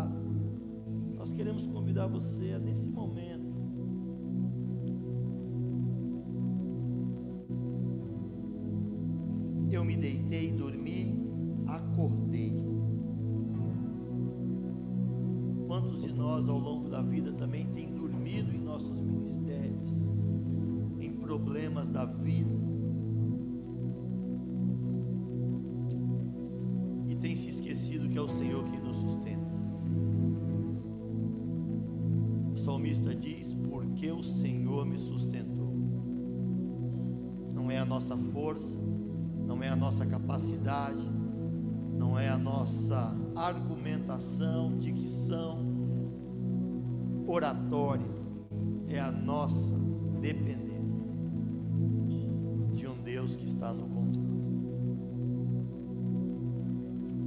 graça, nós queremos convidar você a, nesse momento, eu me deitei, dormi, acordei. Quantos de nós ao longo da vida também tem dormido em nossos ministérios, em problemas da vida, e tem se esquecido que é o Senhor quem nos sustenta? O salmista diz: porque o Senhor me sustentou. Não é a nossa força, não é a nossa capacidade, não é a nossa argumentação, dicção, oratória, é a nossa dependência de um Deus que está no controle.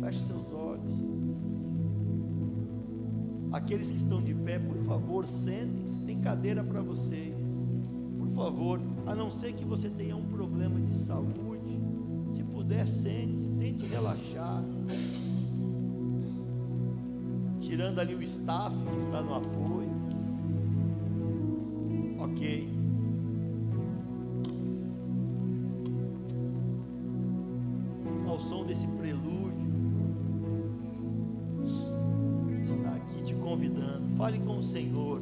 Feche seus olhos. Aqueles que estão de pé, por favor, sentem-se. Tem cadeira para vocês, por favor. A não ser que você tenha um problema de saúde, se puder, sente-se, tente relaxar, tirando ali o staff que está no apoio. Ok. Ao som desse prelúdio, está aqui te convidando. Fale com o Senhor.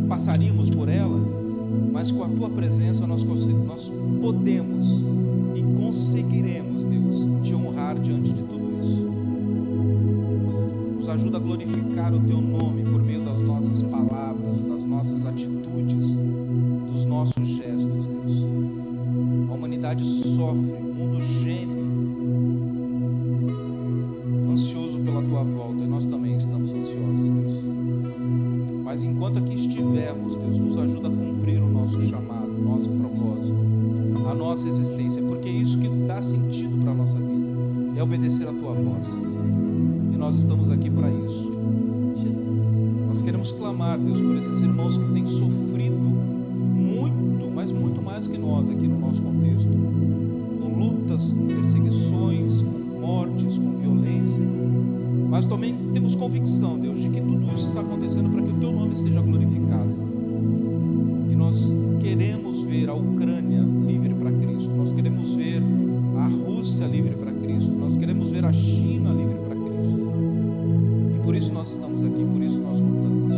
Passaríamos por ela, mas com a tua presença nós podemos e conseguiremos, Deus, te honrar diante de tudo isso. Nos ajuda a glorificar o teu nome por meio das nossas palavras, das nossas atitudes, dos nossos gestos, Deus. A humanidade sofre, o mundo geme, ansioso pela tua volta, e nós também estamos. estivermos, Deus, nos ajuda a cumprir o nosso chamado, o nosso propósito, a nossa existência, porque é isso que dá sentido para a nossa vida, é obedecer a Tua voz, e nós estamos aqui para isso, Jesus. Nós queremos clamar, Deus, por esses irmãos que têm sofrido muito, mas muito mais que nós aqui no nosso contexto, com lutas, com perseguições, com mortes, com violência, mas também temos convicção, Deus, de que tudo isso está acontecendo para que o Teu nome seja glorificado. E nós queremos ver a Ucrânia livre para Cristo, nós queremos ver a Rússia livre para Cristo, nós queremos ver a China livre para Cristo. E por isso nós estamos aqui, por isso nós lutamos,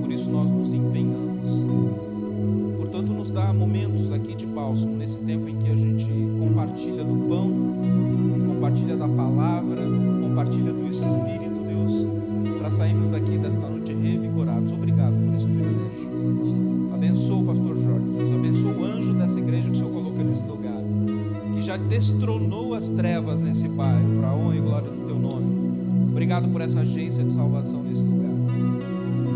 por isso nós nos empenhamos. Portanto, nos dá momentos aqui de bálsamo, nesse tempo em que a gente compartilha do pão, compartilha da palavra, compartilha do Espírito, Deus, para sairmos daqui desta noite revigorados. Obrigado por esse privilégio. Abençoa o pastor Jorge, Deus, abençoa o anjo dessa igreja que o Senhor colocou nesse lugar, que já destronou as trevas nesse bairro, para a honra e glória do Teu nome. Obrigado por essa agência de salvação nesse lugar.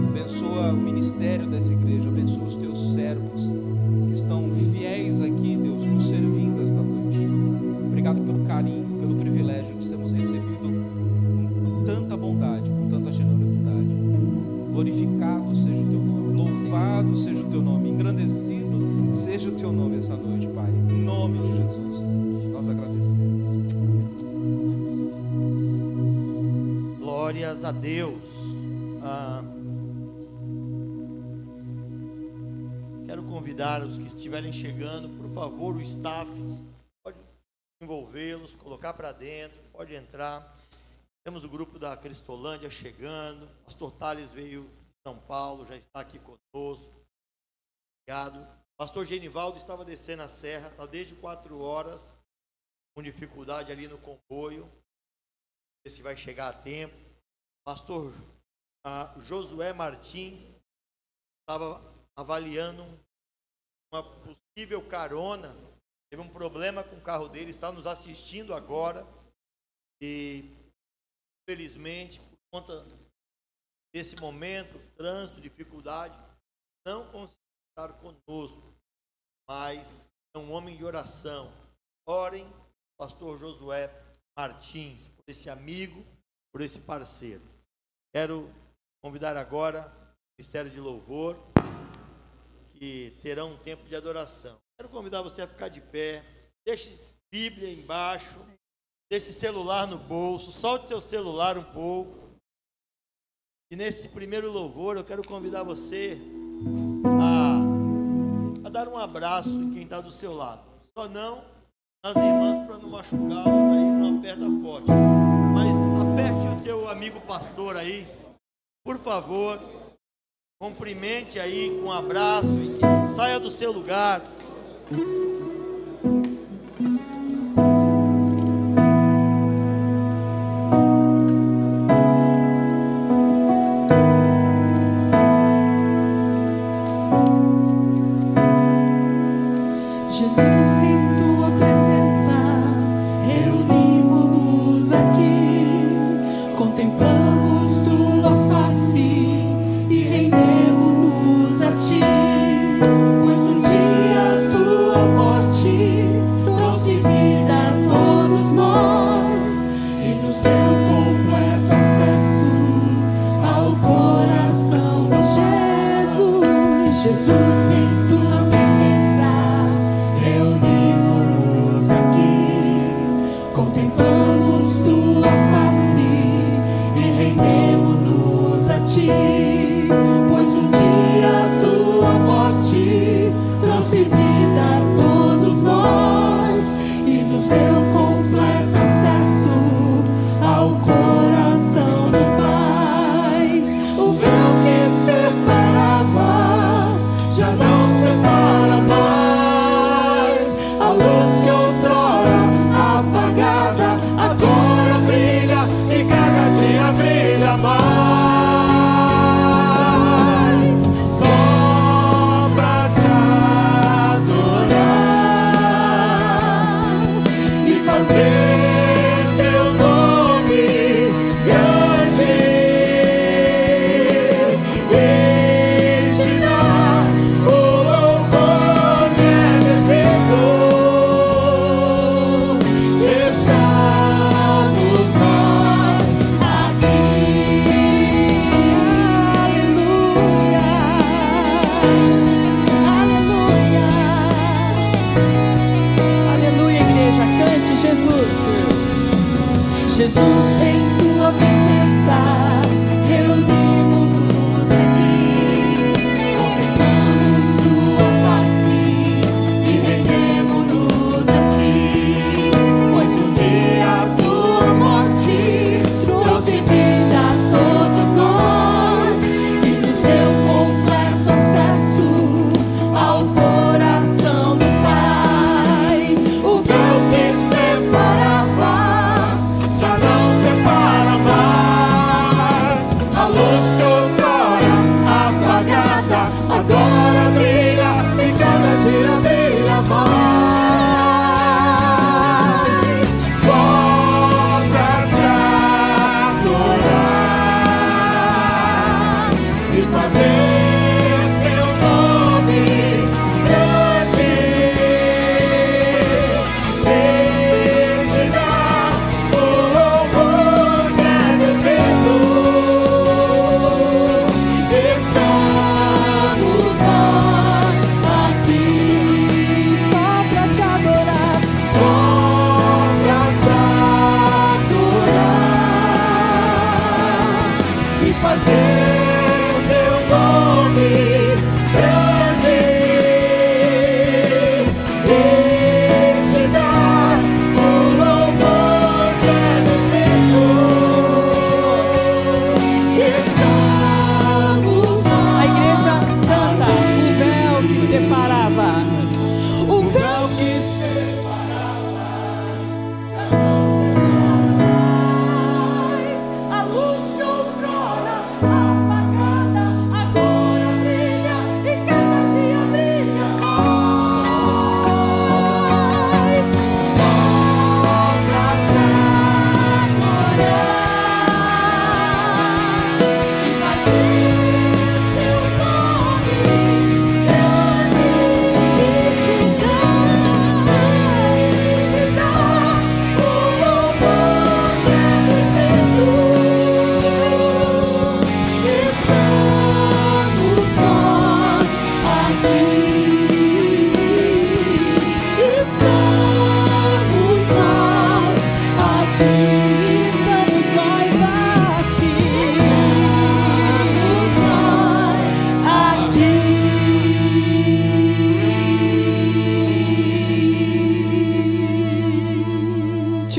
Abençoa o ministério dessa igreja, abençoa os Teus servos que estão fiéis aqui, Deus, nos servindo esta noite. Obrigado pelo carinho, pelo privilégio que temos recebido com tanta bondade, com tanta generosidade. Glorificado seja o Teu nome, louvado seja o Teu nome, engrandecido seja o Teu nome essa noite, Pai. Em nome de Jesus, nós agradecemos. Amém, Jesus. Glórias a Deus. Quero convidar os que estiverem chegando, por favor, o staff, pode envolvê-los, colocar para dentro, pode entrar. Temos o grupo da Cristolândia chegando, Pastor Thales veio de São Paulo, já está aqui conosco. Obrigado. Pastor Genivaldo estava descendo a serra, está desde 4 horas, com dificuldade ali no comboio, ver se vai chegar a tempo. Pastor Josué Martins estava avaliando uma possível carona, teve um problema com o carro dele, está nos assistindo agora e infelizmente por conta desse momento, trânsito, dificuldade, não conseguiu estar conosco, mas é um homem de oração. Orem, pastor Josué Martins, por esse amigo, por esse parceiro. Quero convidar agora o Ministério de Louvor, que terão um tempo de adoração. Quero convidar você a ficar de pé, deixe Bíblia embaixo, deixe celular no bolso, solte seu celular um pouco. E nesse primeiro louvor eu quero convidar você a dar um abraço em quem está do seu lado. Só não nas irmãs para não machucá-las aí, não aperta forte. Mas aperte o teu amigo pastor aí, por favor. Cumprimente aí com um abraço, saia do seu lugar. Contemplamos tua face e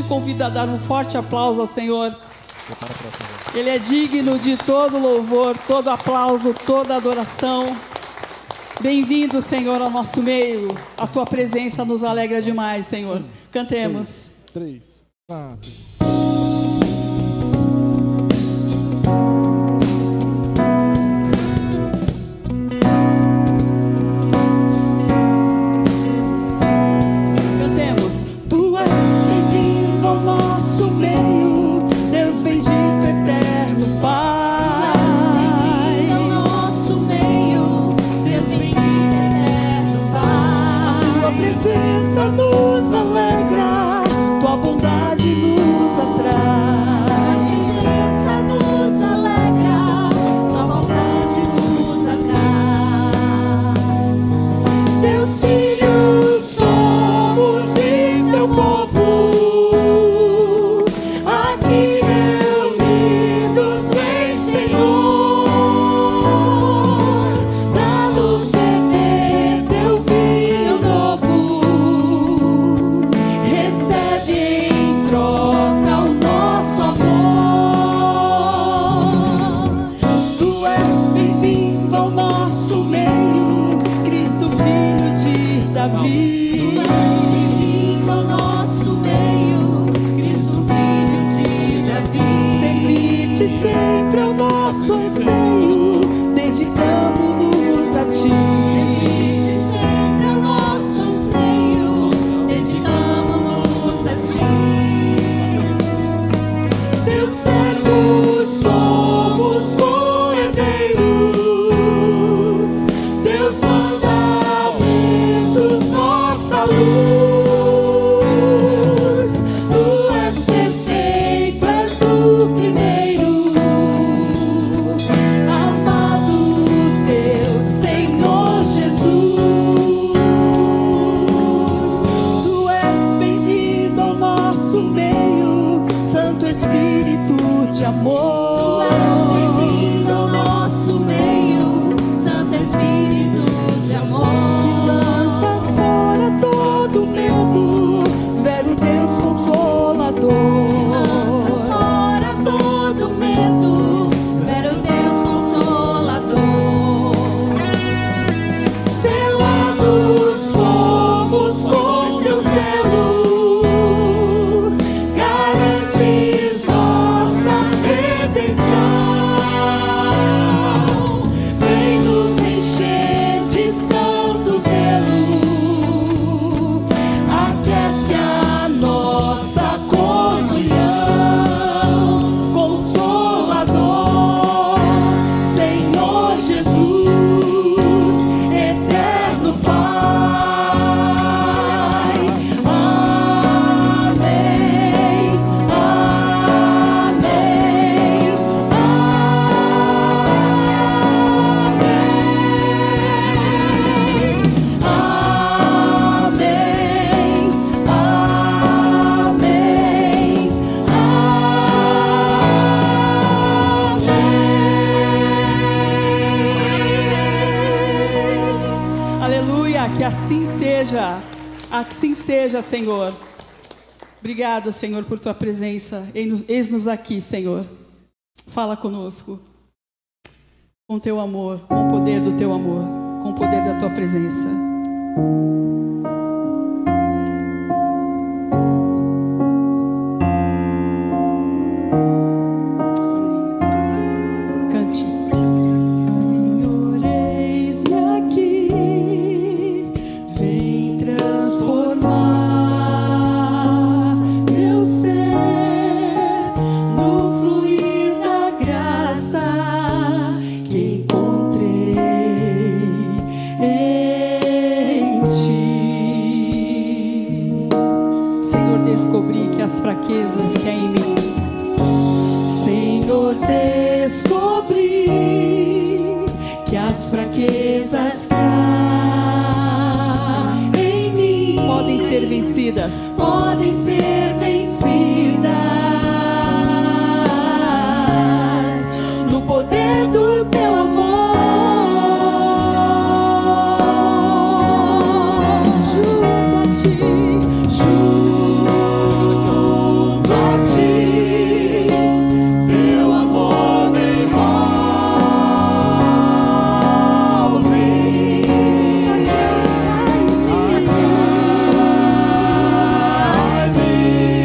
Convido a dar um forte aplauso ao Senhor. Ele é digno de todo louvor, todo aplauso, toda adoração. Bem-vindo, Senhor, ao nosso meio. A tua presença nos alegra demais, Senhor. Cantemos. 3, 4. Nos alegra, tua bondade nos atrai. A presença nos alegra, tua bondade nos atrai. Teus filhos somos e teu povo, aqui reunidos vem, Senhor, pra nos beber teu vinho novo. Bem-vindo ao nosso meio, Cristo Filho de Davi. Servir-te sempre é o nosso anseio, dedicamos-nos a ti. Servir-te sempre é o nosso anseio, dedicamos-nos a ti. Teus servos somos cordeiros, teus luz, tu és perfeito, és o primeiro, amado teu Senhor Jesus. Tu és bem-vindo ao nosso meio, Santo Espírito Espírito de amor. Tu és bem-vindo ao nosso meio, Santo Espírito de amor. Lanças fora todo medo, velho Deus Consolador. Lanças fora todo medo, velho Deus Consolador. Selados fomos com teu selo, garantes nossa redenção. Vem nos encher de santo zelo, aquece a nossa comunhão. Consolador, Senhor Jesus, eterno Pai. Amém, amém, aleluia, que assim seja, Senhor. Obrigado, Senhor, por tua presença. Eis-nos aqui, Senhor. Fala conosco, com teu amor, com o poder do teu amor, com o poder da tua presença. Cante. Senhor, eis-me aqui, vem transformar meu ser no fluir da graça que encontrei em ti. Senhor, descobri que as fraquezas que há em mim, Senhor, descobri que as fraquezas que há em mim podem ser vencidas, no poder do teu amor. Junto a ti, teu amor me envolve. Atrai-me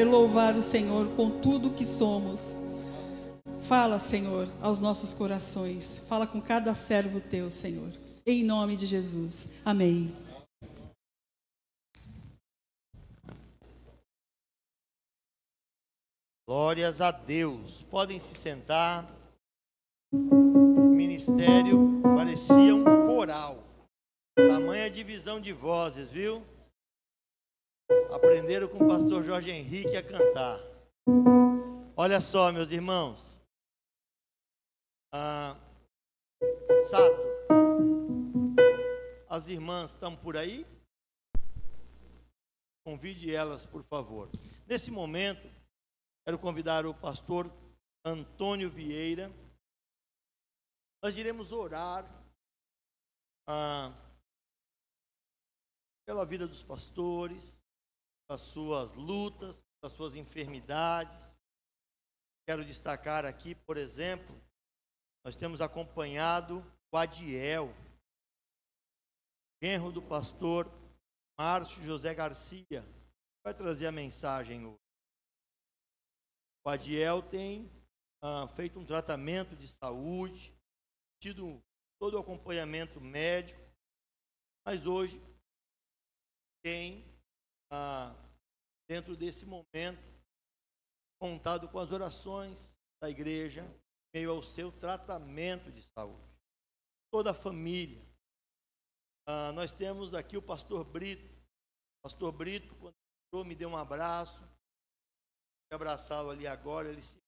poder louvar o Senhor com tudo que somos. Fala, Senhor, aos nossos corações. Fala com cada servo teu, Senhor. Em nome de Jesus. Amém. Glórias a Deus. Podem se sentar. O ministério parecia um coral. Tamanha divisão de vozes, viu? Aprenderam com o pastor Jorge Henrique a cantar. Olha só, meus irmãos. Sato, as irmãs estão por aí? Convide elas, por favor. Nesse momento, quero convidar o pastor Antônio Vieira. Nós iremos orar pela vida dos pastores, pelas suas lutas, pelas suas enfermidades. Quero destacar aqui, por exemplo, nós temos acompanhado o Adiel, genro do pastor Márcio José Garcia, vai trazer a mensagem hoje. O Adiel tem feito um tratamento de saúde, tido todo o acompanhamento médico, mas hoje tem, dentro desse momento, contado com as orações da igreja, meio ao seu tratamento de saúde. Toda a família. Nós temos aqui o pastor Brito. O pastor Brito, quando entrou, me deu um abraço. Vou abraçá-lo ali agora. Ele se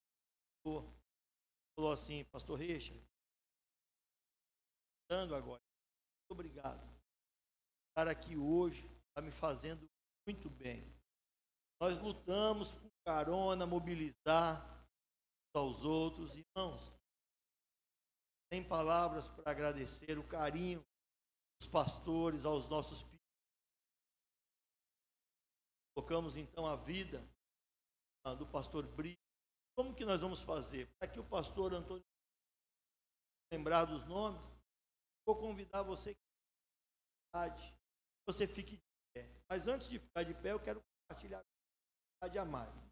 falou assim: pastor Richard, dando agora, muito obrigado. Estar aqui hoje está me fazendo muito bem. Nós lutamos com carona, mobilizar aos outros, irmãos. Tem palavras para agradecer o carinho dos pastores aos nossos filhos. Tocamos então a vida do pastor Brito. Como que nós vamos fazer? Para que o pastor Antônio lembrar dos nomes, vou convidar você que você fique de pé. Mas antes de ficar de pé, eu quero compartilhar a mais.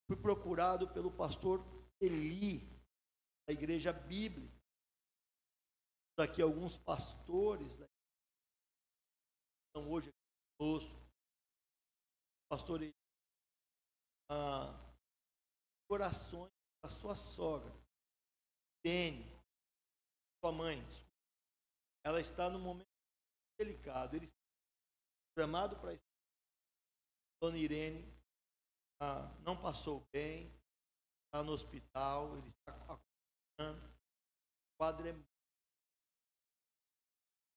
Fui procurado pelo pastor Eli, da Igreja Bíblica. Aqui alguns pastores da igreja estão hoje aqui conosco. Pastor Eli, orações da sua sogra, Dene, sua mãe, desculpa. Ela está num momento delicado. Ele está programado para estar. Dona Irene não passou bem, está no hospital, ele está acompanhando. O quadro é muito.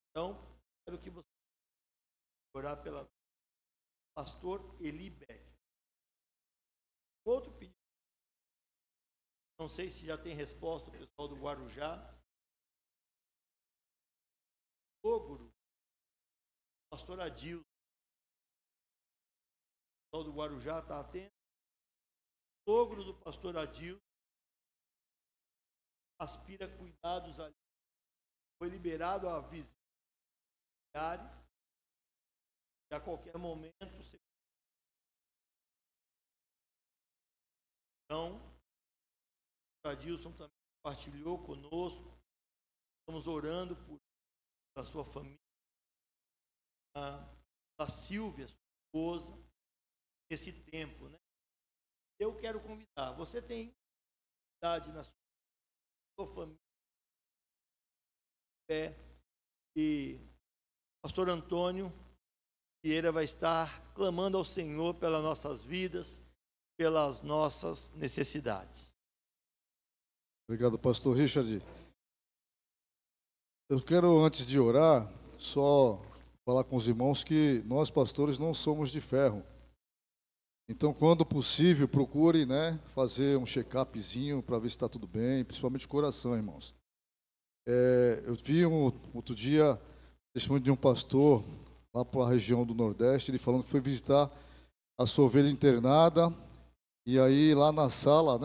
Então, quero que você orar pela pastor Eli Beck. Outro pedido, não sei se já tem resposta o pessoal do Guarujá. Sogro, pastor Adilson, o pessoal do Guarujá está atento. Sogro do pastor Adilson aspira cuidados ali. Foi liberado a visitas familiares e a qualquer momento. Então, o Adilson também compartilhou conosco. Estamos orando pela sua família, a Silvia, sua esposa, esse tempo, né? Eu quero convidar, você tem idade na sua família, e o pastor Antônio Vieira vai estar clamando ao Senhor pelas nossas vidas, pelas nossas necessidades. Obrigado, pastor Richard. Eu quero, antes de orar, só falar com os irmãos que nós, pastores, não somos de ferro. Então, quando possível, procure, fazer um check-upzinho para ver se está tudo bem, principalmente o coração, irmãos. Eu vi outro dia testemunho de um pastor lá para a região do Nordeste, ele falando que foi visitar a sua ovelha internada, e aí lá na sala,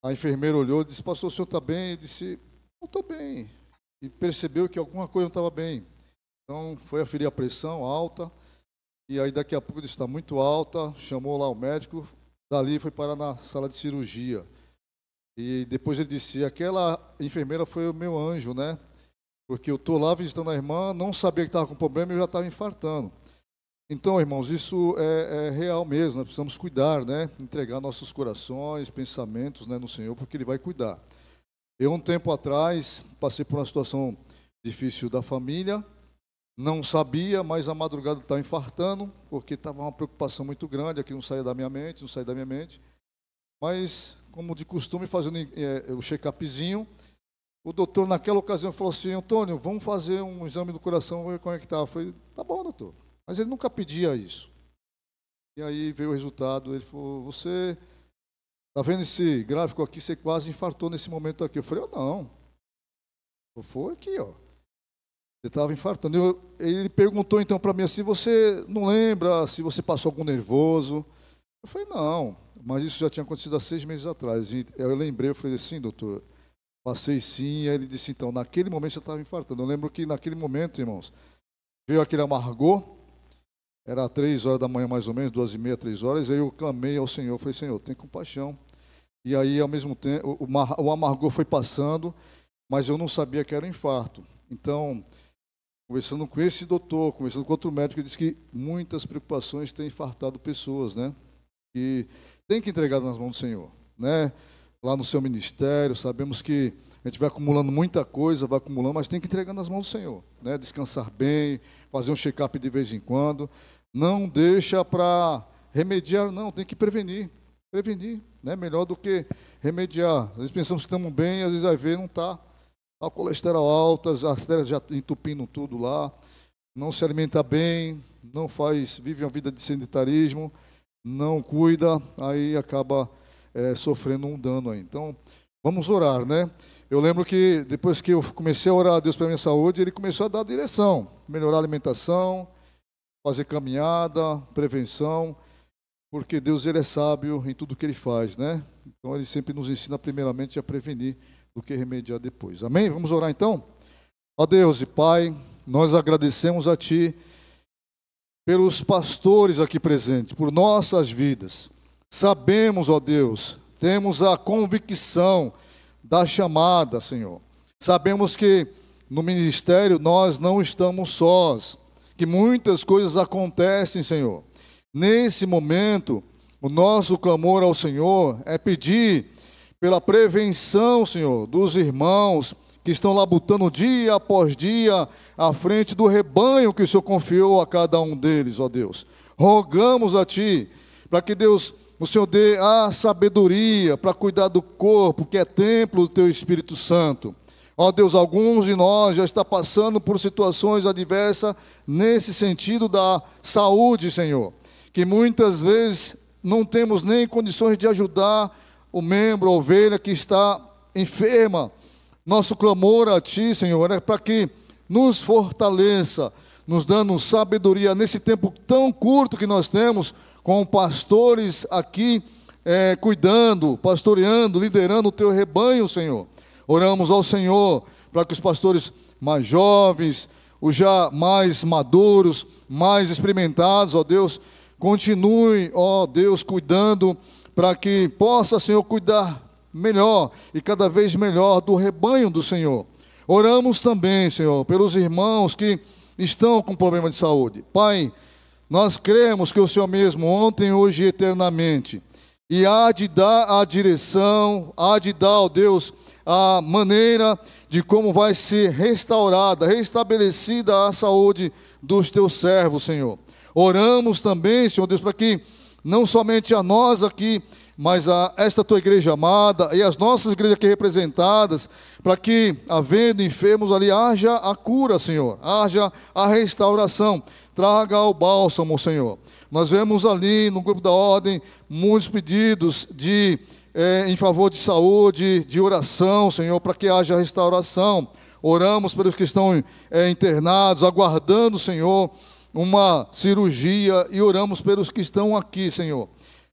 a enfermeira olhou e disse: pastor, o senhor está bem? Ele disse: não estou bem. E percebeu que alguma coisa não estava bem. Então, foi aferir a pressão alta. E aí daqui a pouco ele está muito alta, chamou lá o médico, dali foi parar na sala de cirurgia. E depois ele disse, aquela enfermeira foi o meu anjo, né? Porque eu estou lá visitando a irmã, não sabia que estava com problema e eu já estava infartando. Então, irmãos, isso é real mesmo, nós precisamos cuidar, né? Entregar nossos corações, pensamentos, né, no Senhor, porque Ele vai cuidar. Eu, um tempo atrás, passei por uma situação difícil da família, não sabia, mas a madrugada estava infartando, porque estava uma preocupação muito grande, aqui não saía da minha mente, mas, como de costume, fazendo o check-upzinho, o doutor, naquela ocasião, falou assim, Antônio, vamos fazer um exame do coração, vamos ver como é que está. Eu falei, tá bom, doutor. Mas ele nunca pedia isso. E aí veio o resultado, ele falou, você está vendo esse gráfico aqui, você quase infartou nesse momento aqui. Eu falei, não. Foi aqui, ó. Você estava infartando. Ele perguntou então para mim assim, você não lembra se você passou algum nervoso? Eu falei, não, mas isso já tinha acontecido há 6 meses atrás. E eu lembrei, eu falei, sim, doutor, passei sim. E aí ele disse, então, naquele momento você estava infartando. Eu lembro que naquele momento, irmãos, veio aquele amargor. Era 3 horas da manhã, mais ou menos, 2h30, 3 horas, aí eu clamei ao Senhor, falei, Senhor, tem compaixão. E aí, ao mesmo tempo, o amargor foi passando, mas eu não sabia que era um infarto. Então, conversando com esse doutor, conversando com outro médico, ele disse que muitas preocupações têm infartado pessoas, né? E tem que entregar nas mãos do Senhor, né? Lá no seu ministério, sabemos que a gente vai acumulando muita coisa, vai acumulando, mas tem que entregar nas mãos do Senhor, né? Descansar bem, fazer um check-up de vez em quando. Não deixa para remediar, não, tem que prevenir, né? Melhor do que remediar. Às vezes pensamos que estamos bem, às vezes vai ver, não está. Está o colesterol alto, as artérias já entupindo tudo lá, não se alimenta bem, não faz, vive uma vida de sedentarismo, não cuida, aí acaba sofrendo um dano aí. Então, vamos orar, né? Eu lembro que depois que eu comecei a orar a Deus pela minha saúde, Ele começou a dar direção, melhorar a alimentação, fazer caminhada, prevenção, porque Deus, Ele é sábio em tudo que Ele faz, né? Então, Ele sempre nos ensina primeiramente a prevenir do que remediar depois. Amém? Vamos orar então? Ó Deus e Pai, nós agradecemos a Ti pelos pastores aqui presentes, por nossas vidas. Sabemos, ó Deus, temos a convicção da chamada, Senhor. Sabemos que no ministério nós não estamos sós, que muitas coisas acontecem, Senhor. Nesse momento, o nosso clamor ao Senhor é pedir pela prevenção, Senhor, dos irmãos que estão labutando dia após dia à frente do rebanho que o Senhor confiou a cada um deles, ó Deus. Rogamos a Ti, para que Deus, o Senhor dê a sabedoria para cuidar do corpo, que é templo do Teu Espírito Santo. Ó Deus, alguns de nós já estão passando por situações adversas nesse sentido da saúde, Senhor, que muitas vezes não temos nem condições de ajudar o membro, a ovelha que está enferma. Nosso clamor a Ti, Senhor, é para que nos fortaleça, nos dando sabedoria nesse tempo tão curto que nós temos, com pastores aqui cuidando, pastoreando, liderando o Teu rebanho, Senhor. Oramos ao Senhor para que os pastores mais jovens, os já mais maduros, mais experimentados, ó Deus, continuem, ó Deus, cuidando para que possa, Senhor, cuidar melhor e cada vez melhor do rebanho do Senhor. Oramos também, Senhor, pelos irmãos que estão com problema de saúde. Pai, nós cremos que o Senhor mesmo, ontem, hoje e eternamente, e há de dar a direção, há de dar, ó Deus, a maneira de como vai ser restaurada, restabelecida a saúde dos Teus servos, Senhor. Oramos também, Senhor Deus, para que não somente a nós aqui, mas a esta Tua igreja amada e as nossas igrejas aqui representadas, para que, havendo enfermos ali, haja a cura, Senhor, haja a restauração, traga o bálsamo, Senhor. Nós vemos ali no grupo da ordem muitos pedidos em favor de saúde, de oração, Senhor, para que haja restauração. Oramos pelos que estão internados, aguardando, Senhor, uma cirurgia, e oramos pelos que estão aqui, Senhor.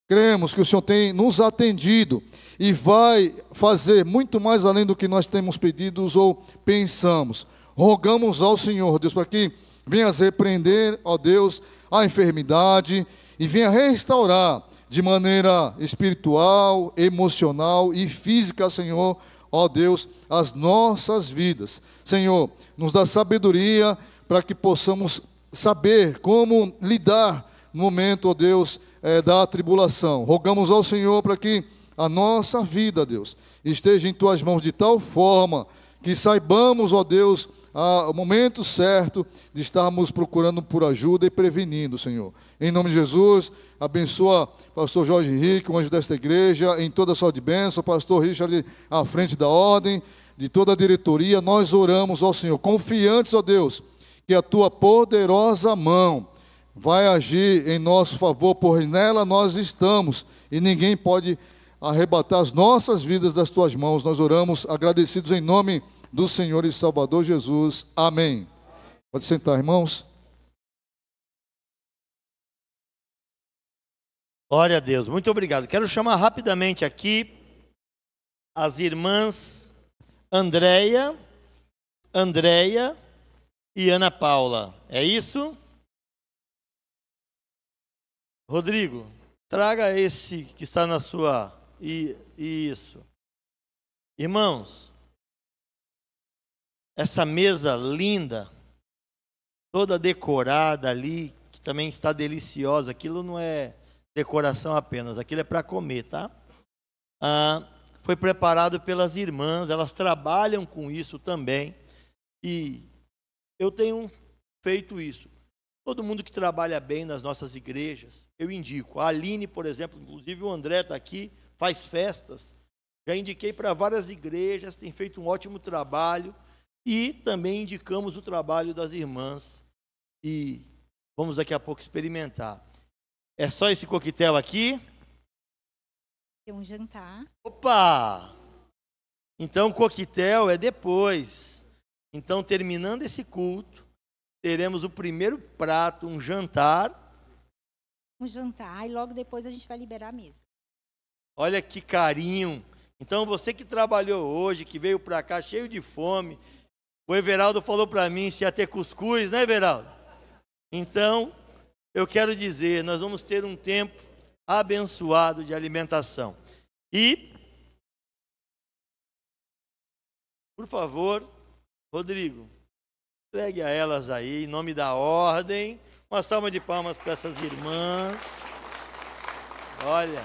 Cremos que o Senhor tem nos atendido e vai fazer muito mais além do que nós temos pedidos ou pensamos. Rogamos ao Senhor, Deus, para que venhas repreender, ó Deus, a enfermidade e venha restaurar de maneira espiritual, emocional e física, Senhor, ó Deus, as nossas vidas. Senhor, nos dá sabedoria para que possamos saber como lidar no momento, ó Deus, da tribulação. Rogamos ao Senhor para que a nossa vida, Deus, esteja em Tuas mãos de tal forma que saibamos, ó Deus, o momento certo de estarmos procurando por ajuda e prevenindo, Senhor. Em nome de Jesus, abençoa pastor Jorge Henrique, o anjo desta igreja, em toda a sua de bênção, pastor Richard à frente da ordem, de toda a diretoria. Nós oramos ao Senhor, confiantes, ó Deus, que a Tua poderosa mão vai agir em nosso favor, pois nela nós estamos e ninguém pode arrebatar as nossas vidas das Tuas mãos. Nós oramos agradecidos em nome do Senhor e Salvador Jesus. Amém. Pode sentar, irmãos. Glória a Deus, muito obrigado. Quero chamar rapidamente aqui as irmãs Andréia e Ana Paula. É isso? Rodrigo, traga esse que está na sua... Isso. Irmãos, essa mesa linda, toda decorada ali, que também está deliciosa, aquilo não é decoração apenas, aquilo é para comer, tá? Foi preparado pelas irmãs, elas trabalham com isso também, e eu tenho feito isso. Todo mundo que trabalha bem nas nossas igrejas, eu indico. A Aline, por exemplo, inclusive o André está aqui, faz festas. Já indiquei para várias igrejas, tem feito um ótimo trabalho, e também indicamos o trabalho das irmãs, e vamos daqui a pouco experimentar. É só esse coquetel aqui? Tem um jantar. Opa! Então, coquetel é depois. Então, terminando esse culto, teremos o primeiro prato, um jantar. Um jantar, e logo depois a gente vai liberar a mesa. Olha que carinho. Então, você que trabalhou hoje, que veio para cá cheio de fome, o Everaldo falou para mim se ia ter cuscuz, né, Everaldo? Então, eu quero dizer, nós vamos ter um tempo abençoado de alimentação. E, por favor, Rodrigo, entregue a elas aí, em nome da ordem. Uma salva de palmas para essas irmãs. Olha.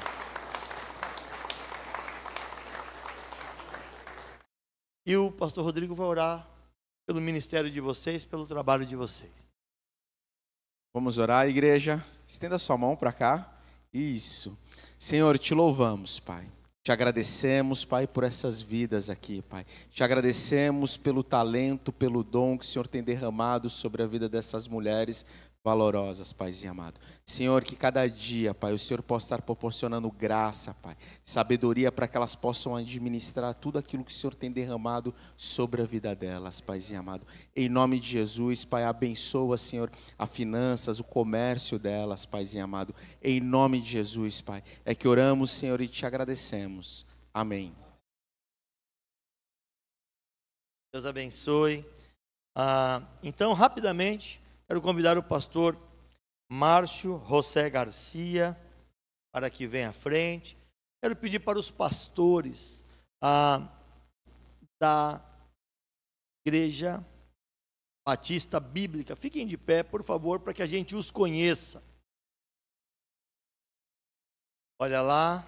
E o pastor Rodrigo vai orar pelo ministério de vocês, pelo trabalho de vocês. Vamos orar, igreja. Estenda sua mão para cá. Isso. Senhor, te louvamos, Pai. Te agradecemos, Pai, por essas vidas aqui, Pai. Te agradecemos pelo talento, pelo dom que o Senhor tem derramado sobre a vida dessas mulheres valorosas, Paizinho amado. Senhor, que cada dia, Pai, o Senhor possa estar proporcionando graça, Pai, sabedoria para que elas possam administrar tudo aquilo que o Senhor tem derramado sobre a vida delas, Paizinho amado. Em nome de Jesus, Pai, abençoa, Senhor, as finanças, o comércio delas, Paizinho amado. Em nome de Jesus, Pai, é que oramos, Senhor, e te agradecemos. Amém. Deus abençoe. Então, rapidamente, quero convidar o pastor Márcio José Garcia para que venha à frente. Quero pedir para os pastores da Igreja Batista Bíblica, fiquem de pé, por favor, para que a gente os conheça. Olha lá,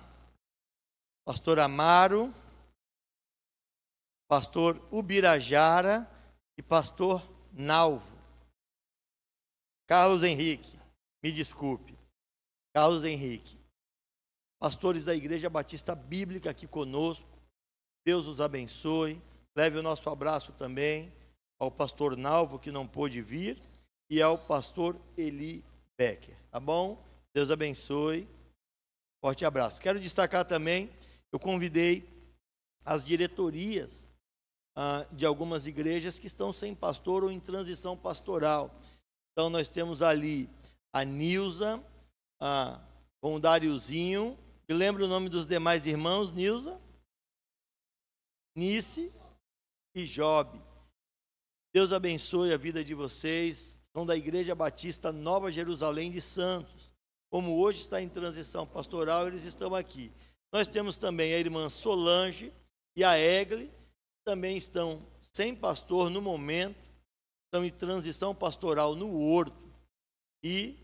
pastor Amaro, pastor Ubirajara e pastor Nalvo. Carlos Henrique, me desculpe, Carlos Henrique, pastores da Igreja Batista Bíblica aqui conosco, Deus os abençoe, leve o nosso abraço também ao pastor Nalvo, que não pôde vir, e ao pastor Eli Becker, tá bom? Deus abençoe, forte abraço. Quero destacar também, eu convidei as diretorias de algumas igrejas que estão sem pastor ou em transição pastoral. Então, nós temos ali a Nilza, com o Dariozinho. Me lembra o nome dos demais irmãos, Nilza, Nice e Job. Deus abençoe a vida de vocês. são da Igreja Batista Nova Jerusalém de Santos. Como hoje está em transição pastoral, eles estão aqui. Nós temos também a irmã Solange e a Egle, que também estão sem pastor no momento, estão em transição pastoral no Horto, e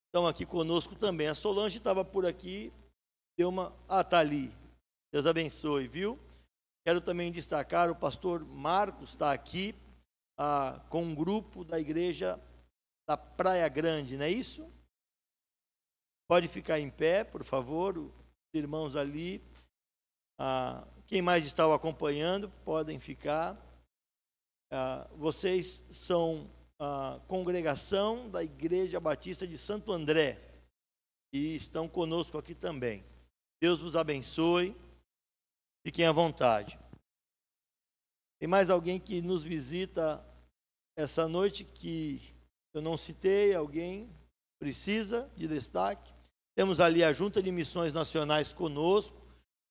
estão aqui conosco também. A Solange estava por aqui, deu uma... está ali. Deus abençoe, viu? Quero também destacar, o pastor Marcos está aqui, com um grupo da igreja da Praia Grande, não é isso? Pode ficar em pé, por favor, os irmãos ali. Quem mais está o acompanhando, podem ficar. Vocês são a congregação da Igreja Batista de Santo André e estão conosco aqui também. Deus vos abençoe. Fiquem à vontade. Tem mais alguém que nos visita essa noite que eu não citei? Alguém precisa de destaque? Temos ali a Junta de Missões Nacionais conosco.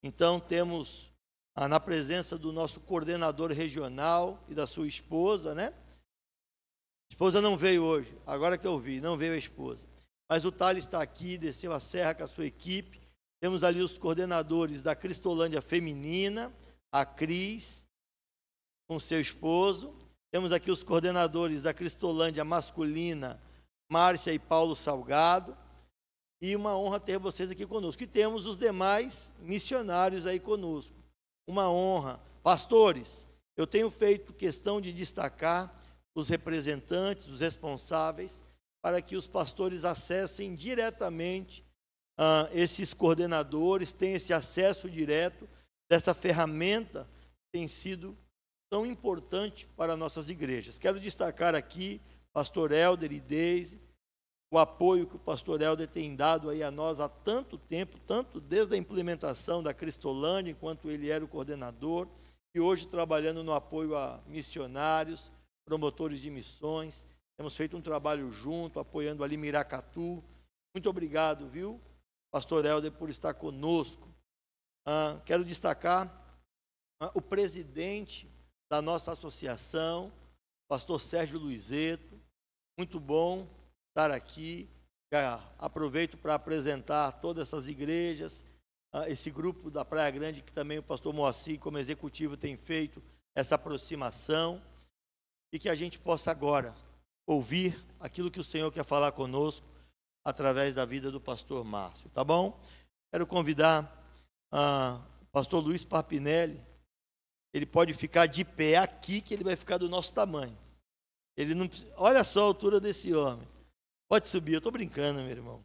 Então temos na presença do nosso coordenador regional e da sua esposa, né? A esposa não veio hoje, agora que eu vi, não veio a esposa. Mas o Thales está aqui, desceu a serra com a sua equipe. Temos ali os coordenadores da Cristolândia Feminina, a Cris, com seu esposo. Temos aqui os coordenadores da Cristolândia Masculina, Márcia e Paulo Salgado. E uma honra ter vocês aqui conosco. E temos os demais missionários aí conosco. Uma honra. Pastores, eu tenho feito questão de destacar os representantes, os responsáveis, para que os pastores acessem diretamente esses coordenadores, tenham esse acesso direto dessa ferramenta que tem sido tão importante para nossas igrejas. Quero destacar aqui pastor Helder e Deise, o apoio que o pastor Helder tem dado aí a nós há tanto tempo, tanto desde a implementação da Cristolândia, enquanto ele era o coordenador, e hoje trabalhando no apoio a missionários, promotores de missões. Temos feito um trabalho junto, apoiando ali Miracatu. Muito obrigado, viu, pastor Helder, por estar conosco. Quero destacar o presidente da nossa associação, pastor Sérgio Luizeto. Muito bom estar aqui. Aproveito para apresentar todas essas igrejas, esse grupo da Praia Grande, que também o pastor Moacir, como executivo, tem feito essa aproximação, e que a gente possa agora ouvir aquilo que o Senhor quer falar conosco através da vida do pastor Márcio, tá bom? Quero convidar o pastor Luiz Papinelli. Ele pode ficar de pé aqui, que ele vai ficar do nosso tamanho. Ele não, olha só a altura desse homem. Pode subir, eu estou brincando, meu irmão.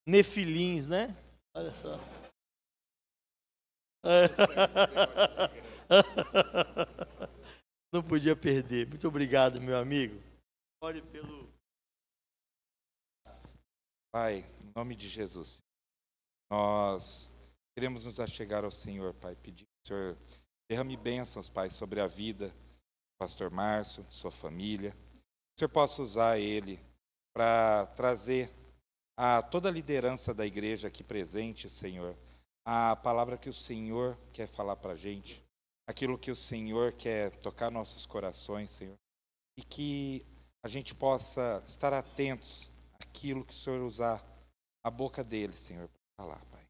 Nefilins, né? Olha só. Não podia perder. Muito obrigado, meu amigo. Ore pelo... Pai, em nome de Jesus, nós queremos nos achegar ao Senhor, Pai, pedir que o Senhor derrame bênçãos, Pai, sobre a vida do pastor Márcio, de sua família. Que o Senhor possa usar ele para trazer a toda a liderança da igreja aqui presente, Senhor, a palavra que o Senhor quer falar para a gente, aquilo que o Senhor quer tocar nossos corações, Senhor, e que a gente possa estar atentos àquilo que o Senhor usar a boca dele, Senhor, para falar, Pai.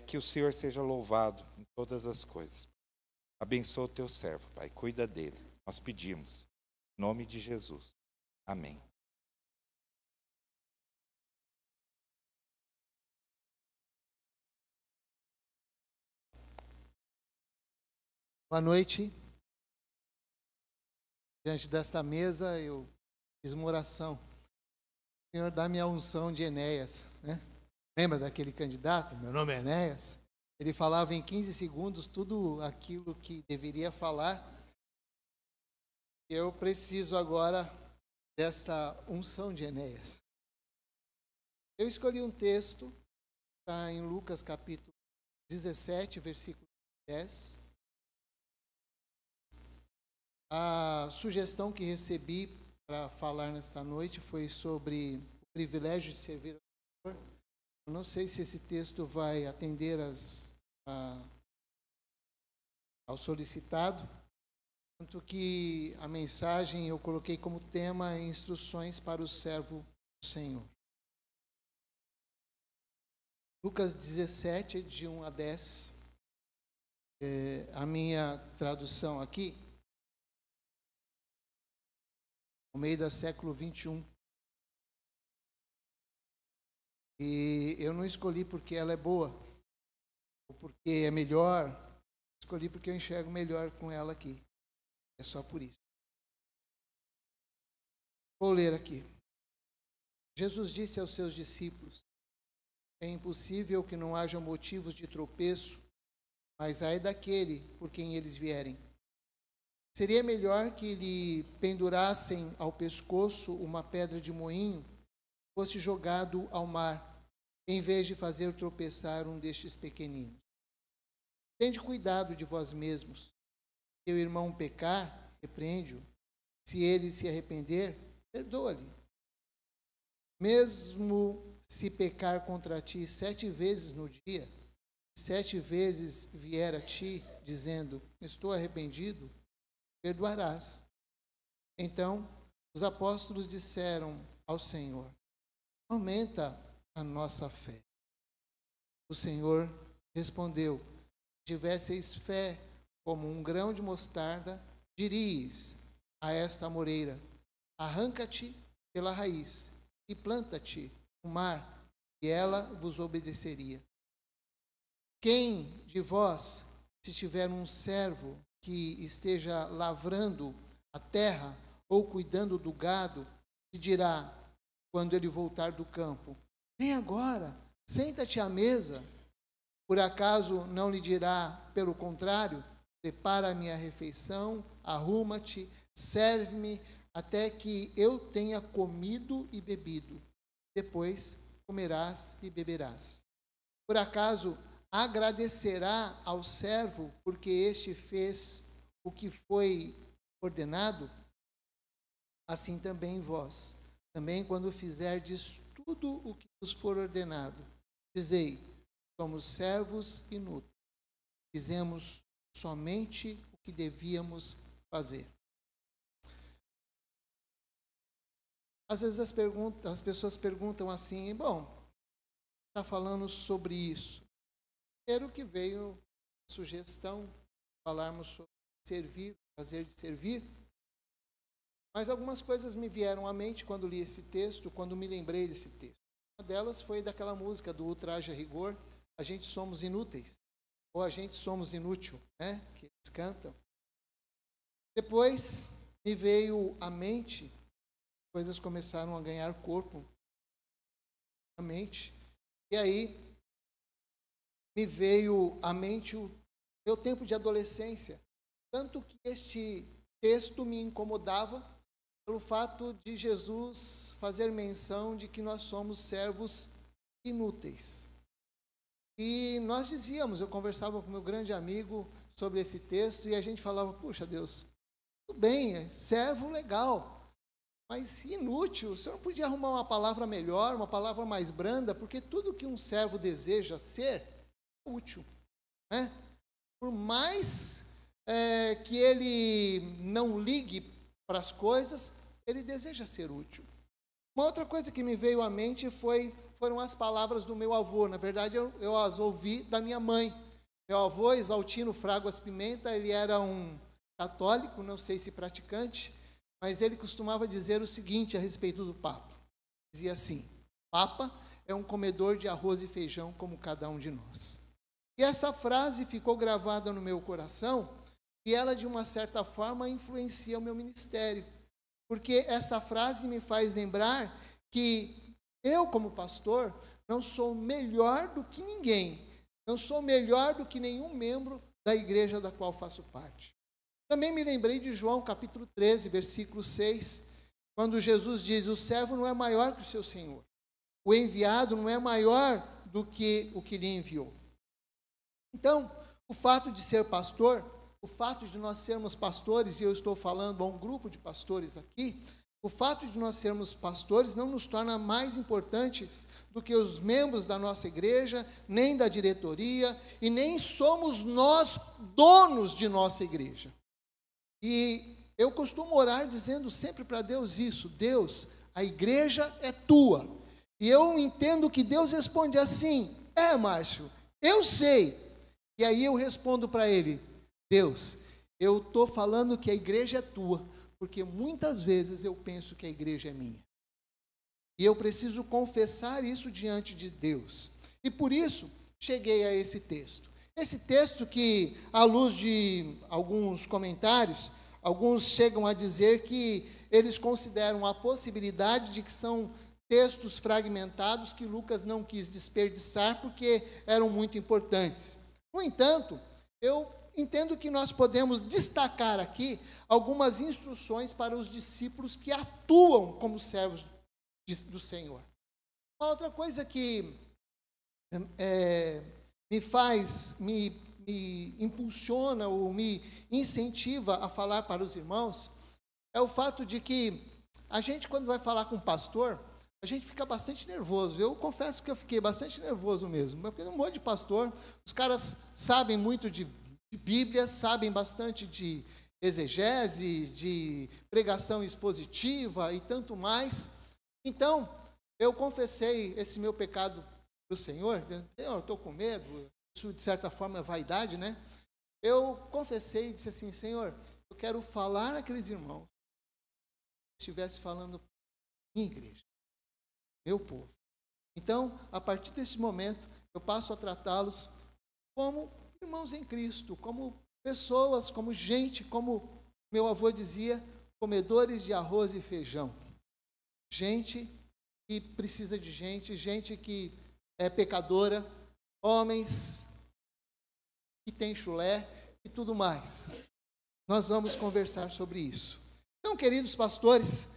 Que o Senhor seja louvado em todas as coisas. Abençoa o teu servo, Pai, cuida dele. Nós pedimos, em nome de Jesus. Amém. Boa noite. Diante desta mesa, eu fiz uma oração. Senhor, dá-me a unção de Enéas, né? Lembra daquele candidato? Meu nome é Enéas. Ele falava em 15 segundos tudo aquilo que deveria falar. Eu preciso agora dessa unção de Enéas. Eu escolhi um texto, está em Lucas capítulo 17, versículo 10. A sugestão que recebi para falar nesta noite foi sobre o privilégio de servir ao Senhor. Eu não sei se esse texto vai atender ao solicitado, Tanto que a mensagem eu coloquei como tema instruções para o servo do Senhor. Lucas 17, de 1 a 10. A minha tradução aqui, no meio do século 21. E eu não escolhi porque ela é boa, ou porque é melhor, escolhi porque eu enxergo melhor com ela aqui. É só por isso. Vou ler aqui. Jesus disse aos seus discípulos: é impossível que não haja motivos de tropeço, mas ai daquele por quem eles vierem. Seria melhor que lhe pendurassem ao pescoço uma pedra de moinho, fosse jogado ao mar, em vez de fazer tropeçar um destes pequeninos. Tende cuidado de vós mesmos. Se teu irmão pecar, repreende-o. Se ele se arrepender, perdoa-lhe. Mesmo se pecar contra ti 7 vezes no dia, 7 vezes vier a ti, dizendo, estou arrependido, perdoarás. Então, os apóstolos disseram ao Senhor, aumenta a nossa fé. O Senhor respondeu, se tivesseis fé como um grão de mostarda, diríeis a esta amoreira, arranca-te pela raiz e planta-te no mar, e ela vos obedeceria. Quem de vós, se tiver um servo que esteja lavrando a terra ou cuidando do gado, lhe dirá, quando ele voltar do campo, vem agora, senta-te à mesa. Por acaso não lhe dirá, pelo contrário, prepara-me a refeição, arruma-te, serve-me, até que eu tenha comido e bebido. Depois comerás e beberás. Por acaso agradecerá ao servo, porque este fez o que foi ordenado? Assim também vós, também quando fizerdes tudo o que vos for ordenado, dizei, somos servos inúteis, fizemos somente o que devíamos fazer. Às vezes as pessoas perguntam assim, bom, está falando sobre isso. Primeiro que veio a sugestão, falarmos sobre servir, fazer de servir. Mas algumas coisas me vieram à mente quando li esse texto, quando me lembrei desse texto. Uma delas foi daquela música do Ultraje a Rigor, a gente somos inúteis, ou a gente somos inútil, né? Que eles cantam. Depois me veio à mente, coisas começaram a ganhar corpo na mente, e aí me veio à mente o meu tempo de adolescência, tanto que este texto me incomodava pelo fato de Jesus fazer menção de que nós somos servos inúteis. E nós dizíamos, eu conversava com meu grande amigo sobre esse texto, e a gente falava, puxa Deus, tudo bem, servo legal, mas inútil, o senhor não podia arrumar uma palavra melhor, uma palavra mais branda, porque tudo que um servo deseja ser, é útil, né? Por mais que ele não ligue para as coisas, ele deseja ser útil. Uma outra coisa que me veio à mente foram as palavras do meu avô. Na verdade, eu as ouvi da minha mãe. Meu avô, Exaltino Fraguas Pimenta, ele era um católico, não sei se praticante, mas ele costumava dizer o seguinte a respeito do Papa. Dizia assim, Papa é um comedor de arroz e feijão como cada um de nós. E essa frase ficou gravada no meu coração, e ela, de uma certa forma, influencia o meu ministério. Porque essa frase me faz lembrar que eu, como pastor, não sou melhor do que ninguém, não sou melhor do que nenhum membro da igreja da qual faço parte. Também me lembrei de João, capítulo 13, versículo 6, quando Jesus diz, o servo não é maior que o seu senhor, o enviado não é maior do que o que lhe enviou. Então, o fato de ser pastor, o fato de nós sermos pastores, e eu estou falando a um grupo de pastores aqui, o fato de nós sermos pastores não nos torna mais importantes do que os membros da nossa igreja, nem da diretoria, e nem somos nós donos de nossa igreja. E eu costumo orar dizendo sempre para Deus isso: Deus, a igreja é tua. E eu entendo que Deus responde assim: Márcio, eu sei. E aí eu respondo para ele: Deus, eu estou falando que a igreja é tua, porque muitas vezes eu penso que a igreja é minha. E eu preciso confessar isso diante de Deus. E por isso, cheguei a esse texto. Esse texto que, à luz de alguns comentários, alguns chegam a dizer que eles consideram a possibilidade de que são textos fragmentados que Lucas não quis desperdiçar porque eram muito importantes. No entanto, eu entendo que nós podemos destacar aqui algumas instruções para os discípulos que atuam como servos do Senhor. Uma outra coisa que me impulsiona ou me incentiva a falar para os irmãos é o fato de que a gente, quando vai falar com um pastor, a gente fica bastante nervoso. Eu confesso que eu fiquei bastante nervoso mesmo, porque tem um monte de pastor, os caras sabem muito de Bíblia, sabem bastante de exegese, de pregação expositiva e tanto mais. Então, eu confessei esse meu pecado para o Senhor. Senhor, eu estou com medo, isso de certa forma é vaidade, né? Eu confessei e disse assim: Senhor, eu quero falar àqueles irmãos que estivesse falando para minha igreja, meu povo. Então, a partir desse momento, eu passo a tratá-los como irmãos em Cristo, como pessoas, como gente, como meu avô dizia, comedores de arroz e feijão. Gente que precisa de gente que é pecadora, homens que tem chulé e tudo mais. Nós vamos conversar sobre isso. Então, queridos pastores,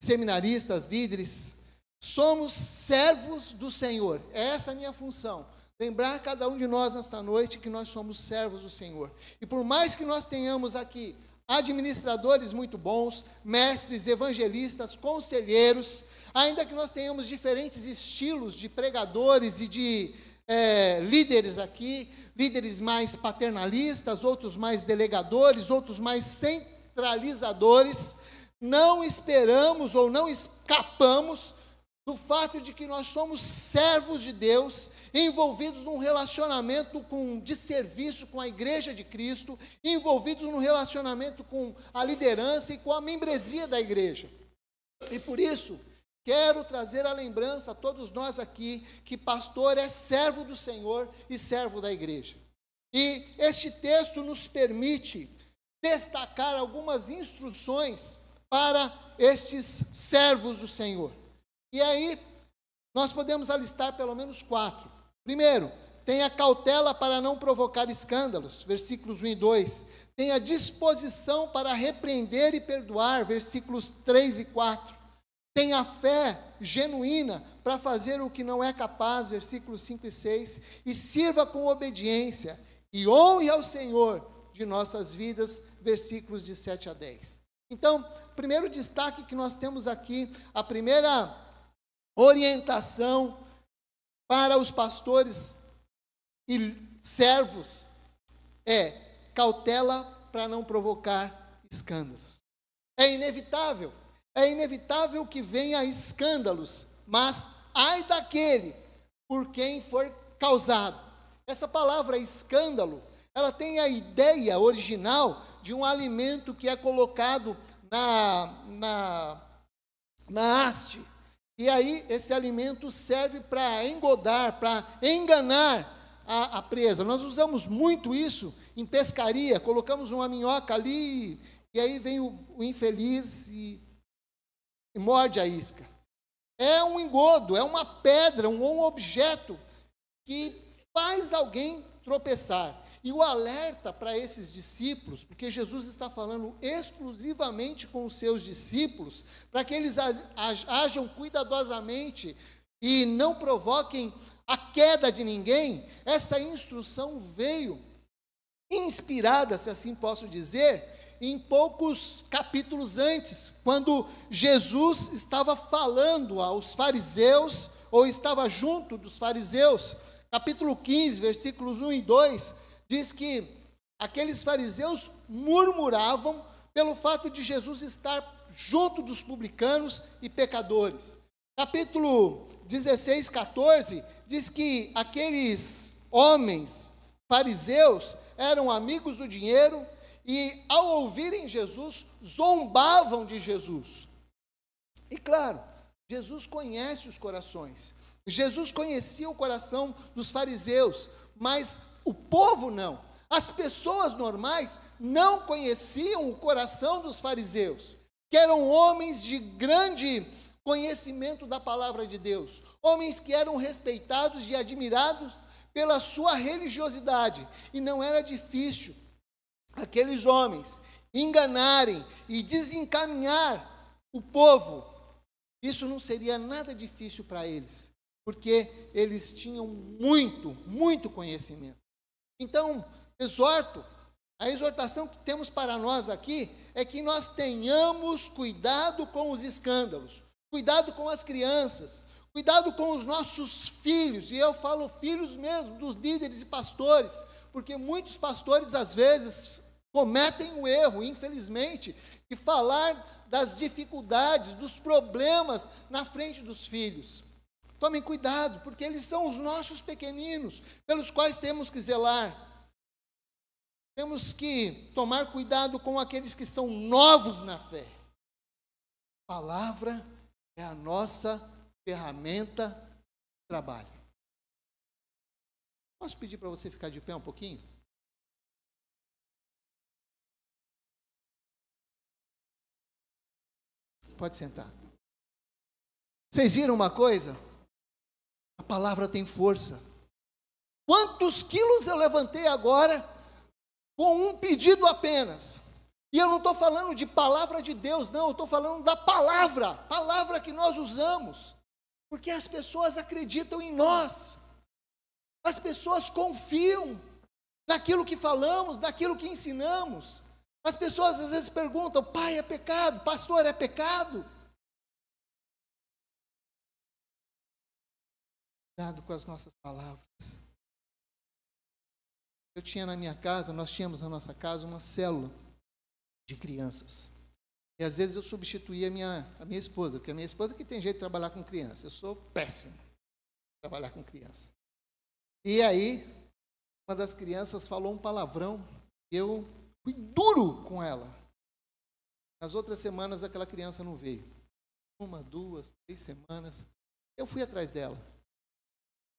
seminaristas, líderes, somos servos do Senhor. Essa é a minha função. Lembrar cada um de nós nesta noite que nós somos servos do Senhor. E por mais que nós tenhamos aqui administradores muito bons, mestres, evangelistas, conselheiros, ainda que nós tenhamos diferentes estilos de pregadores e de líderes aqui, líderes mais paternalistas, outros mais delegadores, outros mais centralizadores, não esperamos ou não escapamos do fato de que nós somos servos de Deus, envolvidos num relacionamento de serviço com a igreja de Cristo, envolvidos num relacionamento com a liderança e com a membresia da igreja. E por isso, quero trazer a lembrança a todos nós aqui que pastor é servo do Senhor e servo da igreja. E este texto nos permite destacar algumas instruções para estes servos do Senhor. E aí, nós podemos alistar pelo menos 4. Primeiro, tenha cautela para não provocar escândalos, versículos 1 e 2. Tenha disposição para repreender e perdoar, versículos 3 e 4. Tenha fé genuína para fazer o que não é capaz, versículos 5 e 6. E sirva com obediência e honre ao Senhor de nossas vidas, versículos de 7 a 10. Então, primeiro destaque que nós temos aqui, a primeira orientação para os pastores e servos é cautela para não provocar escândalos. É inevitável que venha escândalos, mas ai daquele por quem for causado. Essa palavra escândalo, ela tem a ideia original de um alimento que é colocado na haste. E aí, esse alimento serve para engodar, para enganar a presa. Nós usamos muito isso em pescaria, colocamos uma minhoca ali, e aí vem o infeliz e morde a isca. É um engodo, é uma pedra, um objeto que faz alguém tropeçar. E o alerta para esses discípulos, porque Jesus está falando exclusivamente com os seus discípulos, para que eles ajam cuidadosamente e não provoquem a queda de ninguém. Essa instrução veio inspirada, se assim posso dizer, em poucos capítulos antes, quando Jesus estava falando aos fariseus, ou estava junto dos fariseus. Capítulo 15, versículos 1 e 2, diz que aqueles fariseus murmuravam pelo fato de Jesus estar junto dos publicanos e pecadores. Capítulo 16, 14, diz que aqueles homens fariseus eram amigos do dinheiro e, ao ouvirem Jesus, zombavam de Jesus. E claro, Jesus conhece os corações. Jesus conhecia o coração dos fariseus, mas o povo não. As pessoas normais não conheciam o coração dos fariseus, que eram homens de grande conhecimento da palavra de Deus, homens que eram respeitados e admirados pela sua religiosidade, e não era difícil aqueles homens enganarem e desencaminhar o povo. Isso não seria nada difícil para eles, porque eles tinham muito conhecimento. Então, a exortação que temos para nós aqui é que nós tenhamos cuidado com os escândalos, cuidado com as crianças, cuidado com os nossos filhos, e eu falo filhos mesmo, dos líderes e pastores, porque muitos pastores às vezes cometem o erro, infelizmente, de falar das dificuldades, dos problemas na frente dos filhos. Tomem cuidado, porque eles são os nossos pequeninos, pelos quais temos que zelar. Temos que tomar cuidado com aqueles que são novos na fé. A palavra é a nossa ferramenta de trabalho. Posso pedir para você ficar de pé um pouquinho? Pode sentar. Vocês viram uma coisa? A palavra tem força. Quantos quilos eu levantei agora com um pedido apenas? E eu não estou falando de palavra de Deus, não, eu estou falando da palavra que nós usamos, porque as pessoas acreditam em nós, as pessoas confiam naquilo que falamos, naquilo que ensinamos. As pessoas às vezes perguntam: pai, é pecado? Pastor, é pecado? Cuidado com as nossas palavras. Eu tinha na minha casa, nós tínhamos na nossa casa uma célula de crianças. E às vezes eu substituía a minha esposa, porque a minha esposa que tem jeito de trabalhar com criança. Eu sou péssimo em trabalhar com criança. E aí, uma das crianças falou um palavrão, e eu fui duro com ela. Nas outras semanas, aquela criança não veio. 1, 2, 3 semanas. Eu fui atrás dela.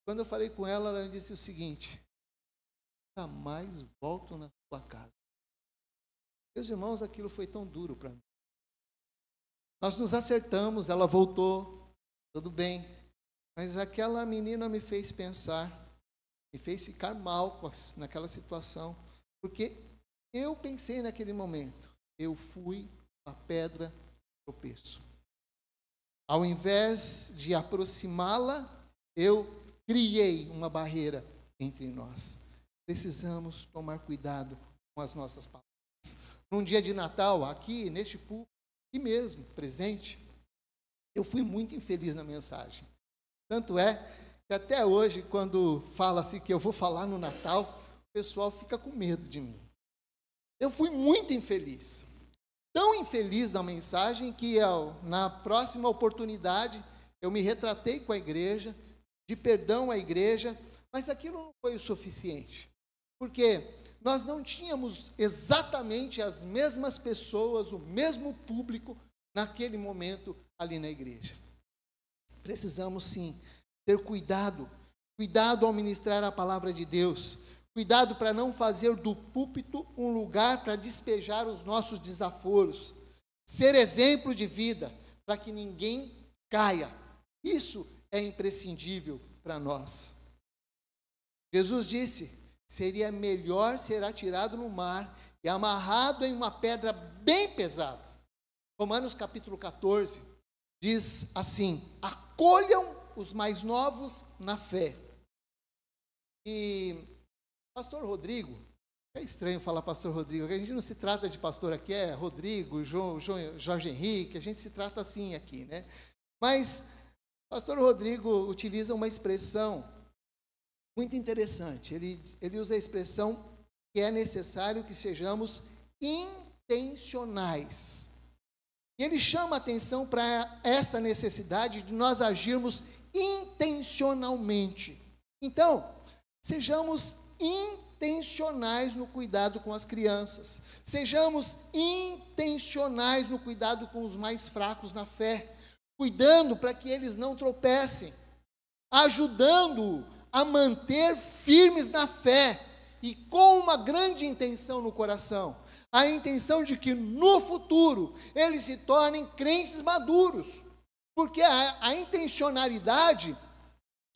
Quando eu falei com ela, ela disse o seguinte: jamais volto na sua casa. Meus irmãos, aquilo foi tão duro para mim. Nós nos acertamos, ela voltou, tudo bem. Mas aquela menina me fez pensar, me fez ficar mal naquela situação, porque eu pensei naquele momento, eu fui a pedra de tropeço. Ao invés de aproximá-la, eu criei uma barreira entre nós. Precisamos tomar cuidado com as nossas palavras. Num dia de Natal, aqui, neste púlpito, aqui mesmo, presente, eu fui muito infeliz na mensagem. Tanto é que até hoje, quando fala-se que eu vou falar no Natal, o pessoal fica com medo de mim. Eu fui muito infeliz. Tão infeliz na mensagem que na próxima oportunidade eu me retratei com a igreja, de perdão à igreja, mas aquilo não foi o suficiente. Porque nós não tínhamos exatamente as mesmas pessoas, o mesmo público naquele momento ali na igreja. Precisamos sim ter cuidado ao ministrar a palavra de Deus, cuidado para não fazer do púlpito um lugar para despejar os nossos desaforos, ser exemplo de vida para que ninguém caia. Isso é imprescindível para nós. Jesus disse: seria melhor ser atirado no mar e amarrado em uma pedra bem pesada. Romanos capítulo 14 diz assim: acolham os mais novos na fé. E pastor Rodrigo, é estranho falar pastor Rodrigo, a gente não se trata de pastor aqui, é Rodrigo, Jorge Henrique, a gente se trata assim aqui, né? Mas pastor Rodrigo utiliza uma expressão muito interessante. Ele usa a expressão que é necessário que sejamos intencionais. E ele chama a atenção para essa necessidade de nós agirmos intencionalmente. Então, sejamos intencionais no cuidado com as crianças. Sejamos intencionais no cuidado com os mais fracos na fé, cuidando para que eles não tropecem, ajudando a manter firmes na fé e com uma grande intenção no coração, a intenção de que no futuro eles se tornem crentes maduros, porque a intencionalidade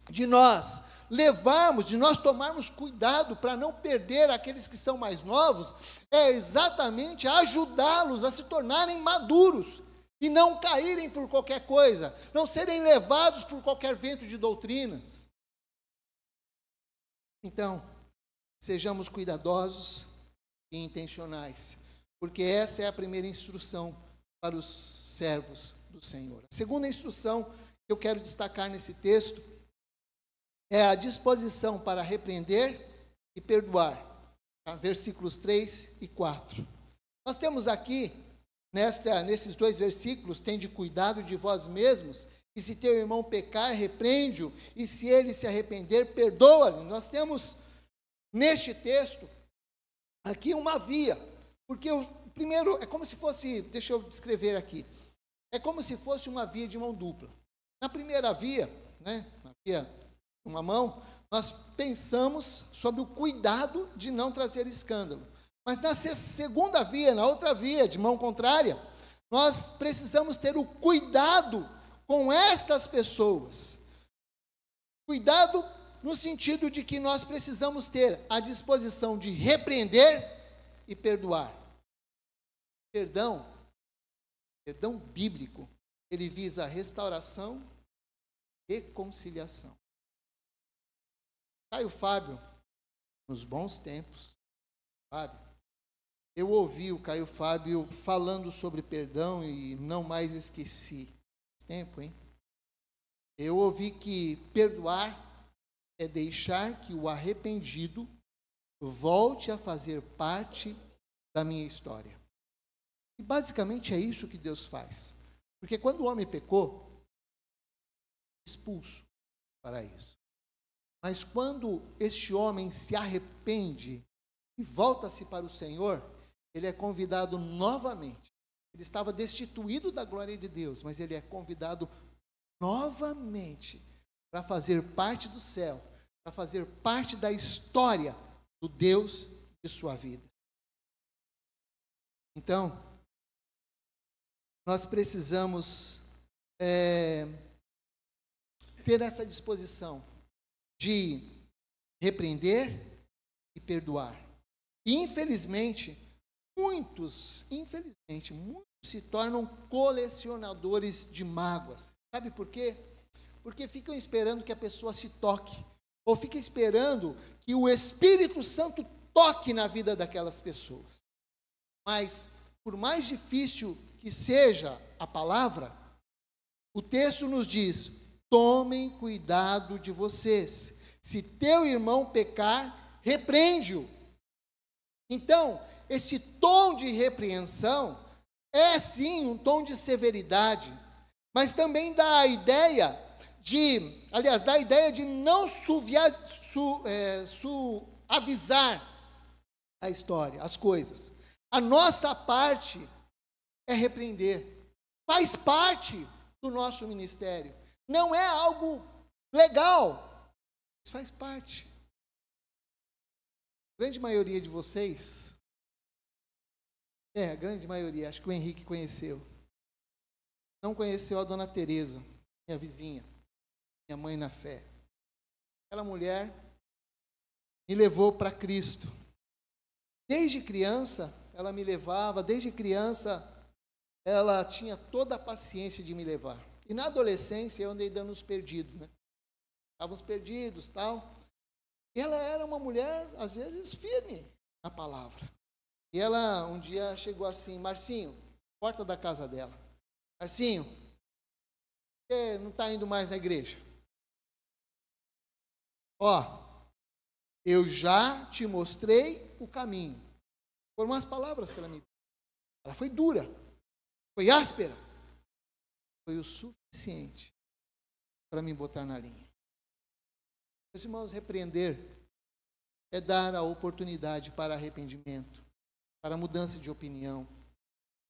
de nós levarmos, de nós tomarmos cuidado para não perder aqueles que são mais novos, é exatamente ajudá-los a se tornarem maduros e não caírem por qualquer coisa, não serem levados por qualquer vento de doutrinas. Então, sejamos cuidadosos e intencionais, porque essa é a primeira instrução para os servos do Senhor. A segunda instrução que eu quero destacar nesse texto é a disposição para repreender e perdoar. Tá? Versículos 3 e 4. Nós temos aqui, nesses dois versículos, tende cuidado de vós mesmos, e se teu irmão pecar, repreende-o, e se ele se arrepender, perdoa-lhe. Nós temos, neste texto, aqui uma via, porque o primeiro é como se fosse, deixa eu descrever aqui, é como se fosse uma via de mão dupla. Na primeira via, na via uma mão, nós pensamos sobre o cuidado de não trazer escândalo. Mas na segunda via, na outra via, de mão contrária, nós precisamos ter o cuidado com estas pessoas. Cuidado no sentido de que nós precisamos ter a disposição de repreender e perdoar. Perdão bíblico, ele visa a restauração e reconciliação. Caio Fábio, nos bons tempos, eu ouvi o Caio Fábio falando sobre perdão e não mais esqueci. Tempo, hein? Eu ouvi que perdoar é deixar que o arrependido volte a fazer parte da minha história. E basicamente é isso que Deus faz. Porque quando o homem pecou, expulso para isso. Mas quando este homem se arrepende e volta-se para o Senhor, ele é convidado novamente. Ele estava destituído da glória de Deus, mas ele é convidado novamente para fazer parte do céu, para fazer parte da história do Deus de sua vida. Então, nós precisamos ter essa disposição de repreender e perdoar. E infelizmente, muitos se tornam colecionadores de mágoas. Sabe por quê? Porque ficam esperando que a pessoa se toque, ou ficam esperando que o Espírito Santo toque na vida daquelas pessoas. Mas, por mais difícil que seja a palavra, o texto nos diz: tomem cuidado de vocês. Se teu irmão pecar, repreende-o. Então, esse tom de repreensão é sim um tom de severidade, mas também dá a ideia de não suavizar a história, as coisas. A nossa parte é repreender. Faz parte do nosso ministério. Não é algo legal, mas faz parte. A grande maioria de vocês, a grande maioria, acho que o Henrique conheceu. Não conheceu a dona Teresa, minha vizinha, minha mãe na fé. Aquela mulher me levou para Cristo. Desde criança, ela me levava, desde criança, ela tinha toda a paciência de me levar. E na adolescência, eu andei dando uns perdidos, Estávamos perdidos, tal. E ela era uma mulher, às vezes, firme na palavra. E ela, um dia, chegou assim: Marcinho, porta da casa dela. Marcinho, você não está indo mais na igreja? Eu já te mostrei o caminho. Foram umas palavras que ela me deu. Ela foi dura, foi áspera, foi o suficiente para me botar na linha. Meus irmãos, repreender é dar a oportunidade para arrependimento, para mudança de opinião.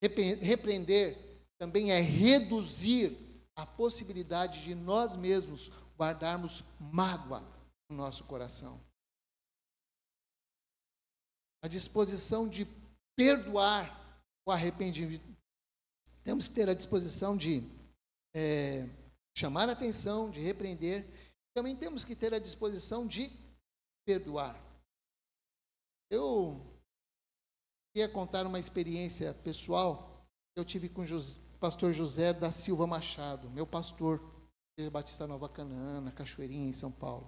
Repreender também é reduzir a possibilidade de nós mesmos guardarmos mágoa no nosso coração. A disposição de perdoar o arrependimento. Temos que ter a disposição de chamar a atenção, de repreender. Também temos que ter a disposição de perdoar. Eu queria contar uma experiência pessoal que eu tive com o pastor José da Silva Machado, meu pastor, Igreja Batista Nova Canaã, na Cachoeirinha, em São Paulo.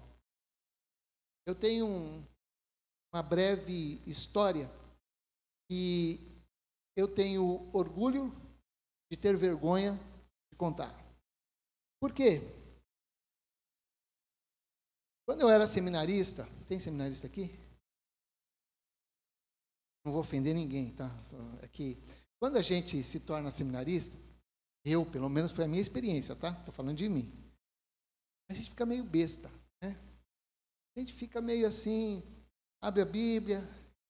Eu tenho uma breve história e eu tenho orgulho de ter vergonha de contar. Por quê? Quando eu era seminarista, tem seminarista aqui? Não vou ofender ninguém, tá? Aqui. Quando a gente se torna seminarista, pelo menos foi a minha experiência, tá? Estou falando de mim. A gente fica meio besta, né? A gente fica meio assim, abre a Bíblia,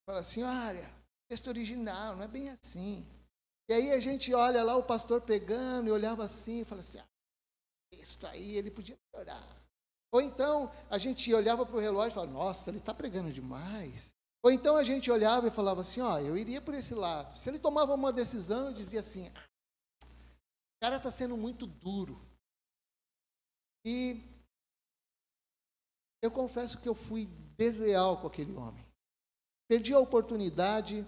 fala assim, olha, texto original, não é bem assim. E aí a gente olha lá o pastor pregando e olhava assim e fala assim, texto aí, ele podia melhorar. Ou então a gente olhava para o relógio e falava, nossa, ele está pregando demais. Ou então a gente olhava e falava assim, eu iria por esse lado. Se ele tomava uma decisão, eu dizia assim, o cara está sendo muito duro. E eu confesso que eu fui desleal com aquele homem. Perdi a oportunidade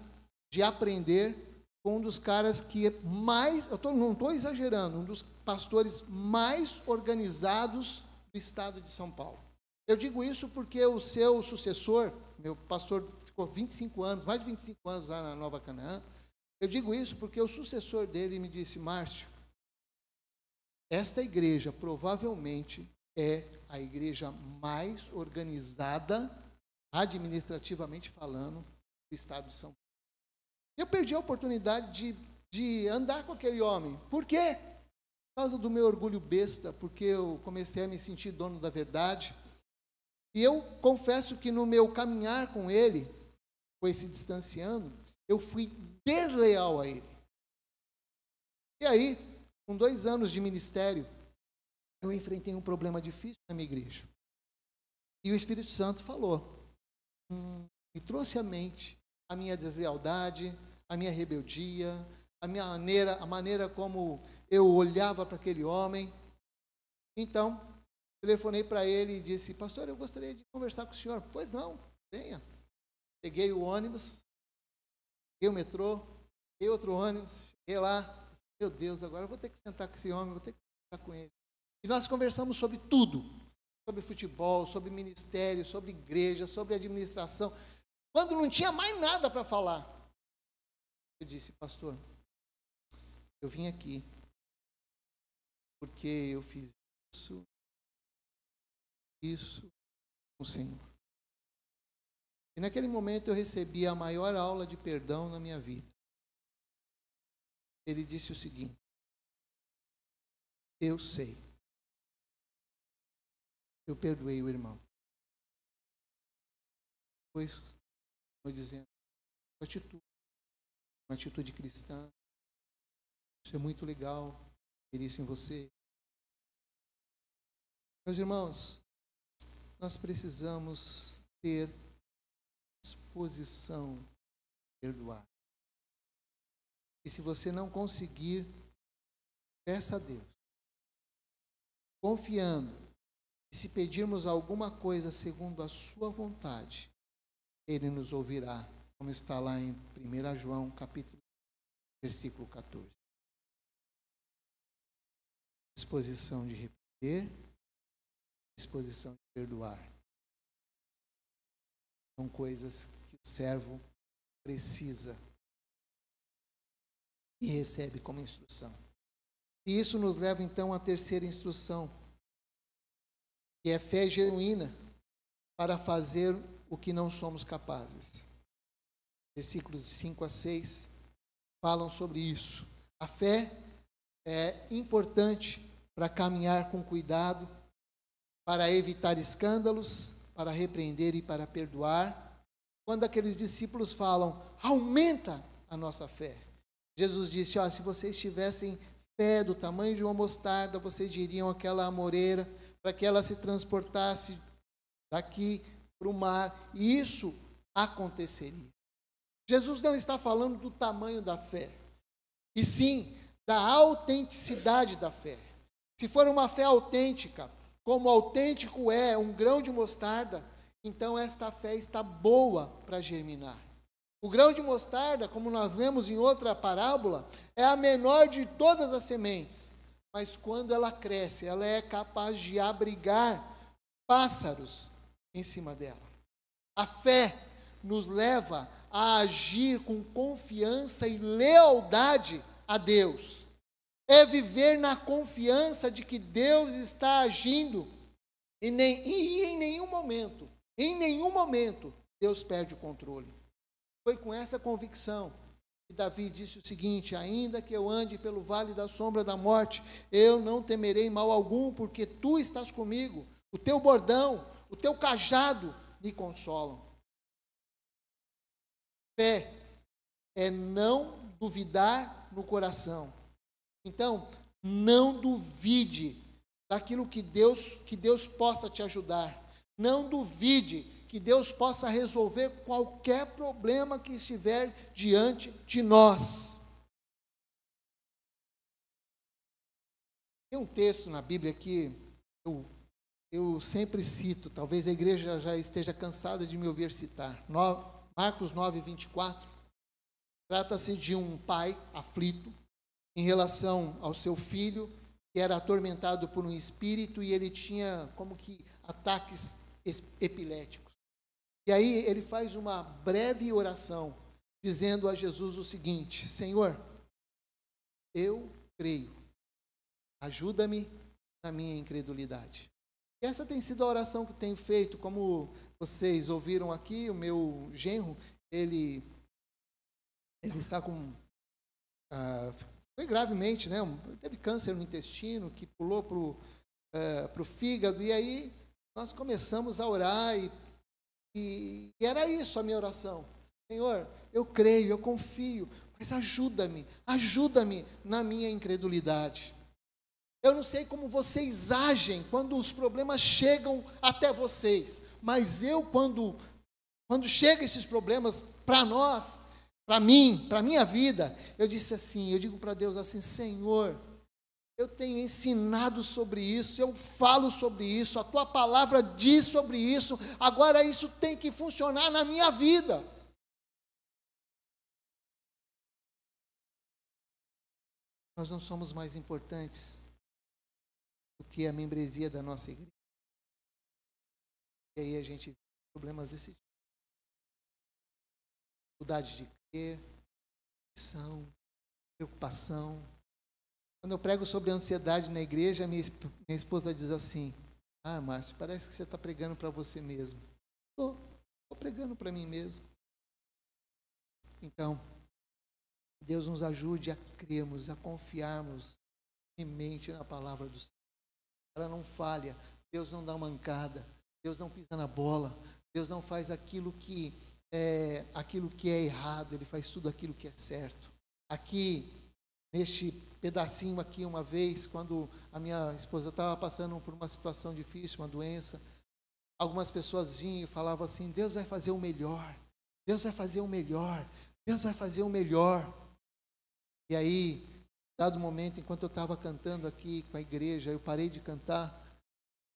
de aprender com um dos caras que mais, não estou exagerando, um dos pastores mais organizados do estado de São Paulo. Eu digo isso porque o seu sucessor, meu pastor ficou 25 anos, mais de 25 anos lá na Nova Canaã. Eu digo isso porque o sucessor dele me disse, Márcio, esta igreja provavelmente é a igreja mais organizada, administrativamente falando, do estado de São Paulo. Eu perdi a oportunidade de andar com aquele homem. Por quê? Por causa do meu orgulho besta, porque eu comecei a me sentir dono da verdade. E eu confesso que no meu caminhar com ele, foi se distanciando, eu fui desleal a ele. E aí, com 2 anos de ministério, eu enfrentei um problema difícil na minha igreja. E o Espírito Santo falou, me trouxe à mente a minha deslealdade, a minha rebeldia, a maneira como eu olhava para aquele homem. Então, telefonei para ele e disse, pastor, eu gostaria de conversar com o senhor. Pois não, venha. Peguei o ônibus, peguei o metrô, peguei outro ônibus, cheguei lá. Meu Deus, agora eu vou ter que sentar com esse homem, vou ter que sentar com ele. E nós conversamos sobre tudo, sobre futebol, sobre ministério, sobre igreja, sobre administração. Quando não tinha mais nada para falar, eu disse, pastor, eu vim aqui porque eu fiz isso com o Senhor. E naquele momento eu recebi a maior aula de perdão na minha vida. Ele disse o seguinte, eu sei, eu perdoei o irmão. Pois, estou dizendo, uma atitude cristã, isso é muito legal, ter isso em você. Meus irmãos, nós precisamos ter disposição de perdoar. E se você não conseguir, peça a Deus, confiando, e se pedirmos alguma coisa segundo a sua vontade, Ele nos ouvirá, como está lá em 1 João, capítulo 1, versículo 14. Disposição de repreender, disposição de perdoar. São coisas que o servo precisa e recebe como instrução. E isso nos leva então à terceira instrução, que é fé genuína para fazer o que não somos capazes. Versículos 5 a 6. falam sobre isso. A fé é importante para caminhar com cuidado, para evitar escândalos, para repreender e para perdoar. Quando aqueles discípulos falam, aumenta a nossa fé. Jesus disse, se vocês tivessem fé do tamanho de uma mostarda, vocês diriam àquela amoreira, para que ela se transportasse daqui para o mar, e isso aconteceria. Jesus não está falando do tamanho da fé, e sim da autenticidade da fé. Se for uma fé autêntica, como autêntico é um grão de mostarda, então esta fé está boa para germinar. O grão de mostarda, como nós lemos em outra parábola, é a menor de todas as sementes, mas quando ela cresce, ela é capaz de abrigar pássaros em cima dela. A fé nos leva a agir com confiança e lealdade a Deus. É viver na confiança de que Deus está agindo e em nenhum momento, Deus perde o controle. Foi com essa convicção que Davi disse o seguinte, ainda que eu ande pelo vale da sombra da morte, eu não temerei mal algum, porque tu estás comigo, o teu bordão, o teu cajado me consolam. Fé é não duvidar no coração. Então, não duvide daquilo que Deus possa te ajudar. Não duvide que Deus possa resolver qualquer problema que estiver diante de nós. Tem um texto na Bíblia que eu sempre cito, talvez a igreja já esteja cansada de me ouvir citar. Marcos 9, 24. Trata-se de um pai aflito em relação ao seu filho, que era atormentado por um espírito e ele tinha como que ataques epiléticos. E aí ele faz uma breve oração, dizendo a Jesus o seguinte, Senhor, eu creio, ajuda-me na minha incredulidade. E essa tem sido a oração que tenho feito, como vocês ouviram aqui, o meu genro, ele está com... foi gravemente, né? Teve câncer no intestino, que pulou para o fígado, e aí nós começamos a orar, e era isso a minha oração. Senhor, eu creio, eu confio, mas ajuda-me na minha incredulidade. Eu não sei como vocês agem quando os problemas chegam até vocês, mas eu, quando chegam esses problemas para nós, para mim, para a minha vida, eu digo para Deus assim, Senhor, eu tenho ensinado sobre isso, eu falo sobre isso, a tua palavra diz sobre isso, agora isso tem que funcionar na minha vida. Nós não somos mais importantes do que a membresia da nossa igreja. E aí a gente vê problemas desse tipo. Dificuldade de crer, preocupação. Quando eu prego sobre ansiedade na igreja, minha esposa diz assim, Márcio, parece que você está pregando para você mesmo. Estou pregando para mim mesmo. Então, Deus nos ajude a crermos, a confiarmos em mente na palavra do Senhor. Ela não falha, Deus não dá mancada, Deus não pisa na bola, Deus não faz aquilo que é errado, Ele faz tudo aquilo que é certo. Aqui, neste pedacinho aqui, uma vez, quando a minha esposa estava passando por uma situação difícil, uma doença, algumas pessoas vinham e falavam assim, Deus vai fazer o melhor, Deus vai fazer o melhor, Deus vai fazer o melhor. E aí, dado momento, enquanto eu estava cantando aqui com a igreja, eu parei de cantar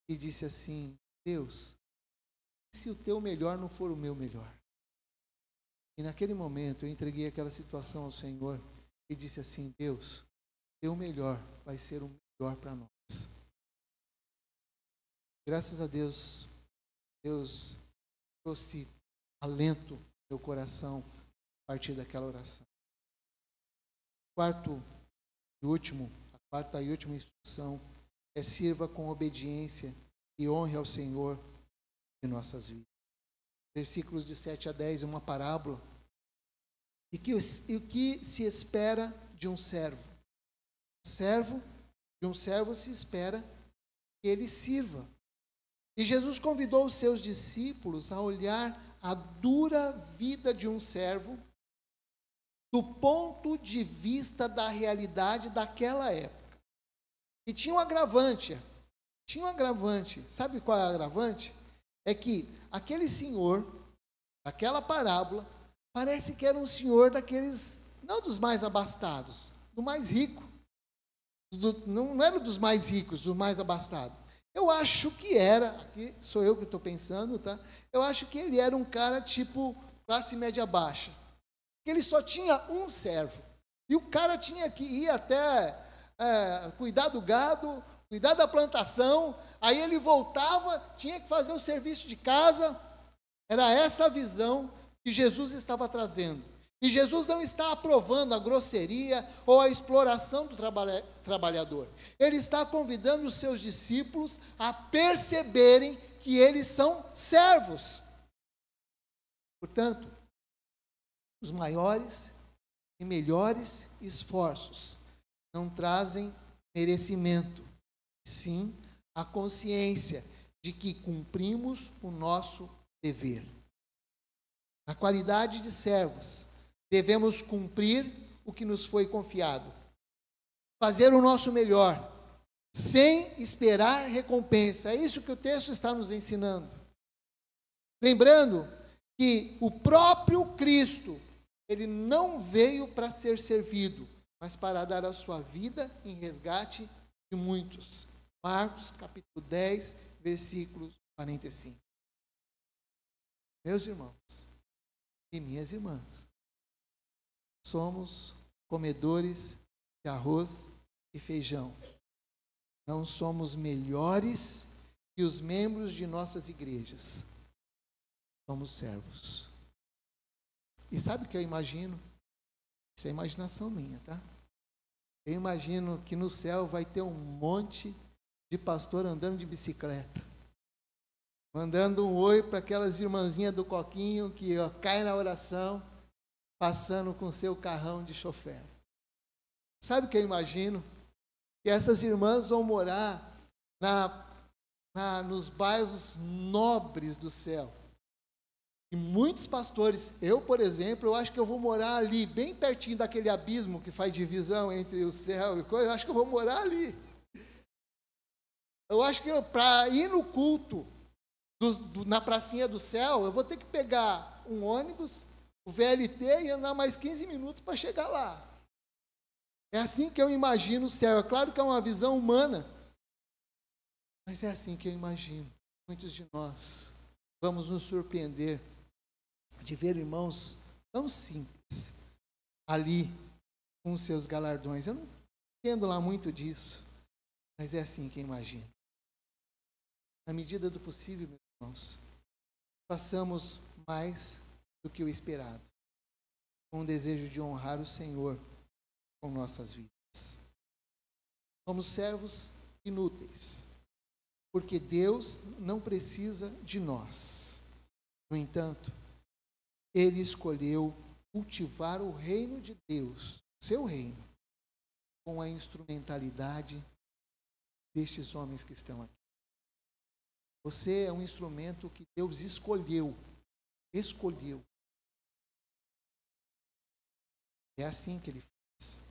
e disse assim, Deus, se o teu melhor não for o meu melhor? E naquele momento eu entreguei aquela situação ao Senhor e disse assim, Deus, teu melhor vai ser o melhor para nós. Graças a Deus, Deus trouxe alento no meu coração a partir daquela oração. A quarta e última instrução é sirva com obediência e honre ao Senhor em nossas vidas. Versículos de 7 a 10, uma parábola. E o que se espera de um servo? De um servo se espera que ele sirva. E Jesus convidou os seus discípulos a olhar a dura vida de um servo do ponto de vista da realidade daquela época. E tinha um agravante. Sabe qual é o agravante? É que aquele senhor, daquela parábola, parece que era um senhor daqueles, não dos mais abastados, do mais rico. Não era dos mais ricos, do mais abastado. Eu acho que era, aqui sou eu que estou pensando, tá? Eu acho que ele era um cara tipo classe média baixa. Que ele só tinha um servo. E o cara tinha que ir até cuidar do gado, cuidar da plantação. Aí ele voltava, tinha que fazer o serviço de casa. Era essa a visão que Jesus estava trazendo. E Jesus não está aprovando a grosseria ou a exploração do trabalhador. Ele está convidando os seus discípulos a perceberem que eles são servos. Portanto, os maiores e melhores esforços não trazem merecimento, sim a consciência de que cumprimos o nosso dever. Na qualidade de servos, devemos cumprir o que nos foi confiado, fazer o nosso melhor, sem esperar recompensa. É isso que o texto está nos ensinando. Lembrando que o próprio Cristo, ele não veio para ser servido, mas para dar a sua vida em resgate de muitos. Marcos, capítulo 10, versículo 45. Meus irmãos e minhas irmãs, somos comedores de arroz e feijão. Não somos melhores que os membros de nossas igrejas. Somos servos. E sabe o que eu imagino? Isso é imaginação minha, tá? Eu imagino que no céu vai ter um monte de pastor andando de bicicleta, mandando um oi para aquelas irmãzinhas do coquinho que cai na oração, passando com seu carrão de chofer. Sabe o que eu imagino? Que essas irmãs vão morar nos bairros nobres do céu. E muitos pastores, eu, por exemplo, eu acho que eu vou morar ali, bem pertinho daquele abismo que faz divisão entre o céu e coisa, eu acho que eu vou morar ali. Eu acho que para ir no culto na pracinha do céu, eu vou ter que pegar um ônibus, o VLT, e andar mais 15 minutos para chegar lá. É assim que eu imagino o céu. É claro que é uma visão humana, mas é assim que eu imagino. Muitos de nós vamos nos surpreender de ver irmãos tão simples ali com os seus galardões. Eu não entendo lá muito disso, mas é assim que eu imagino. Na medida do possível, meus irmãos, façamos mais do que o esperado, com o desejo de honrar o Senhor com nossas vidas. Somos servos inúteis, porque Deus não precisa de nós. No entanto, Ele escolheu cultivar o reino de Deus, seu reino, com a instrumentalidade destes homens que estão aqui. Você é um instrumento que Deus escolheu. É assim que Ele faz.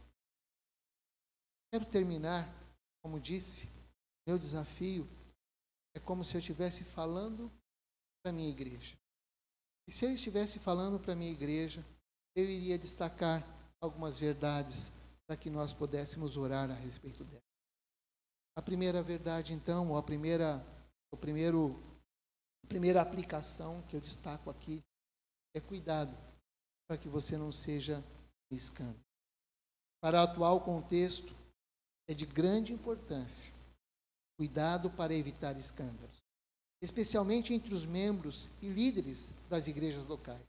Quero terminar, como disse, meu desafio é como se eu estivesse falando para a minha igreja. E se eu estivesse falando para a minha igreja, eu iria destacar algumas verdades para que nós pudéssemos orar a respeito dela. A primeira verdade, então, ou a primeira aplicação que eu destaco aqui é cuidado para que você não seja um escândalo. Para o atual contexto, é de grande importância cuidado para evitar escândalos, especialmente entre os membros e líderes das igrejas locais.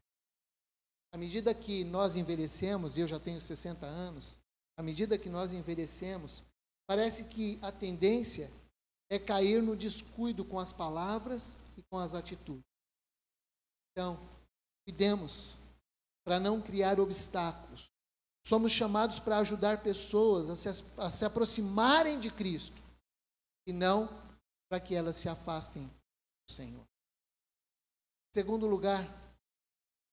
À medida que nós envelhecemos, e eu já tenho 60 anos, à medida que nós envelhecemos, parece que a tendência é cair no descuido com as palavras e com as atitudes. Então, cuidemos para não criar obstáculos. Somos chamados para ajudar pessoas a se aproximarem de Cristo e não para que elas se afastem do Senhor. Em segundo lugar,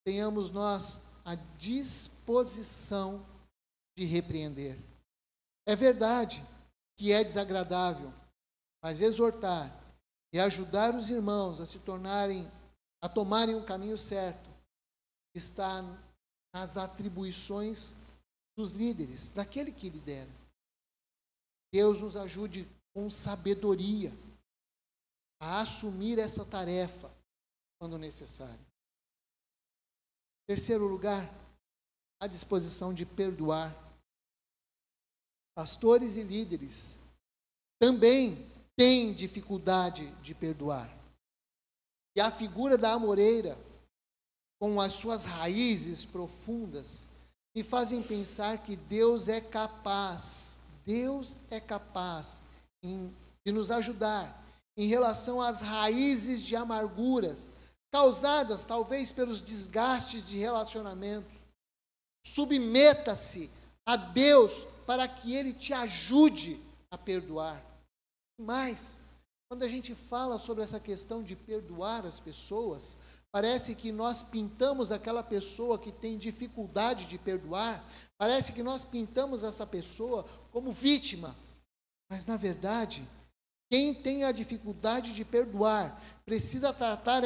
tenhamos nós a disposição de repreender. É verdade que é desagradável, mas exortar e ajudar os irmãos a tomarem o caminho certo está nas atribuições dos líderes, daquele que lidera. Deus nos ajude com sabedoria a assumir essa tarefa quando necessário. Em terceiro lugar, a disposição de perdoar. Pastores e líderes também têm dificuldade de perdoar. E a figura da amoreira, com as suas raízes profundas, me fazem pensar que Deus é capaz de nos ajudar em relação às raízes de amarguras, causadas talvez pelos desgastes de relacionamento. Submeta-se a Deus para que Ele te ajude a perdoar. Mas, quando a gente fala sobre essa questão de perdoar as pessoas, parece que nós pintamos aquela pessoa que tem dificuldade de perdoar, parece que nós pintamos essa pessoa como vítima. Mas, na verdade, quem tem a dificuldade de perdoar precisa tratar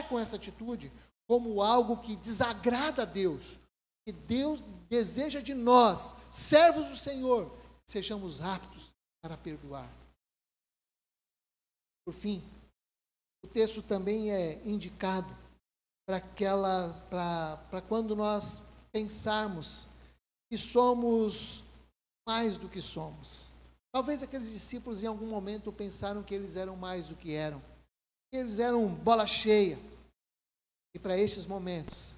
com essa atitude como algo que desagrada a Deus. Que Deus deseja de nós, servos do Senhor, sejamos aptos para perdoar. Por fim, o texto também é indicado para quando nós pensarmos que somos mais do que somos. Talvez aqueles discípulos em algum momento pensaram que eles eram mais do que eram. Que eles eram bola cheia. E para esses momentos,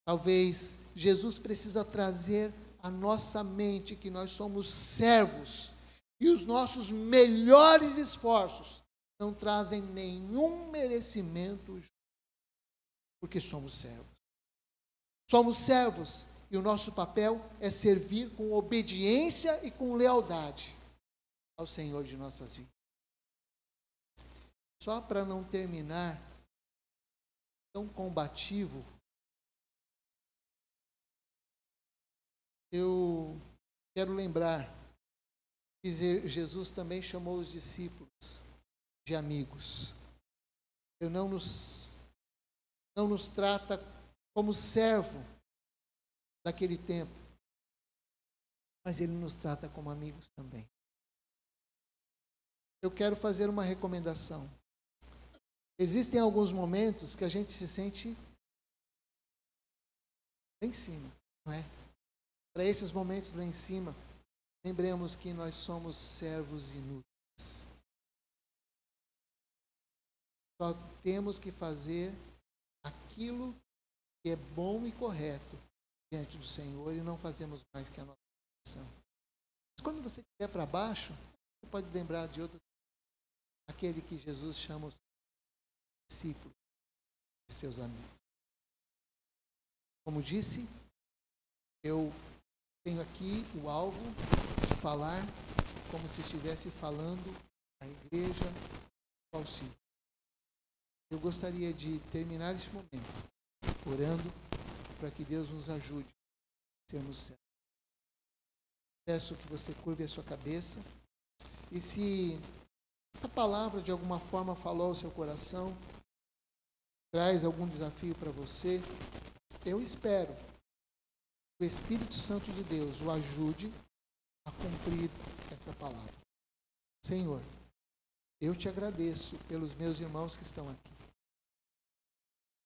talvez Jesus precisa trazer à nossa mente que nós somos servos e os nossos melhores esforços não trazem nenhum merecimento, porque somos servos. Somos servos e o nosso papel é servir com obediência e com lealdade ao Senhor de nossas vidas. Só para não terminar tão combativo, eu quero lembrar que Jesus também chamou os discípulos de amigos. Ele não nos trata como servo daquele tempo, mas Ele nos trata como amigos também. Eu quero fazer uma recomendação. Existem alguns momentos que a gente se sente lá em cima, não é? Para esses momentos lá em cima, lembremos que nós somos servos inúteis. Só temos que fazer aquilo que é bom e correto diante do Senhor e não fazemos mais que a nossa missão. Mas quando você estiver para baixo, você pode lembrar de outro, aquele que Jesus chama os discípulos e seus amigos. Como disse, eu tenho aqui o alvo de falar como se estivesse falando à igreja do auxílio. Eu gostaria de terminar este momento orando para que Deus nos ajude a sermos servos. Peço que você curve a sua cabeça e se esta palavra de alguma forma falou ao seu coração, traz algum desafio para você, eu espero que o Espírito Santo de Deus o ajude a cumprir essa palavra. Senhor, eu te agradeço pelos meus irmãos que estão aqui.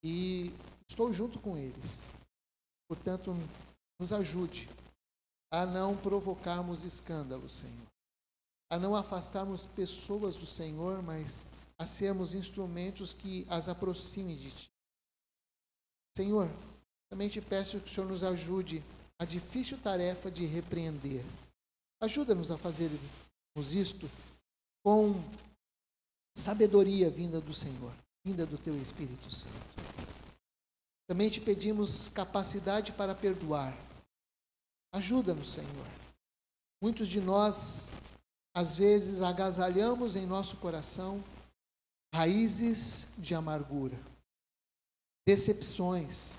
E estou junto com eles. Portanto, nos ajude a não provocarmos escândalo, Senhor. A não afastarmos pessoas do Senhor, mas a sermos instrumentos que as aproximem de Ti. Senhor, também te peço que o Senhor nos ajude a difícil tarefa de repreender. Ajuda-nos a fazermos isto com sabedoria vinda do Senhor, vinda do Teu Espírito Santo. Também te pedimos capacidade para perdoar. Ajuda-nos, Senhor. Muitos de nós, às vezes, agasalhamos em nosso coração raízes de amargura, decepções.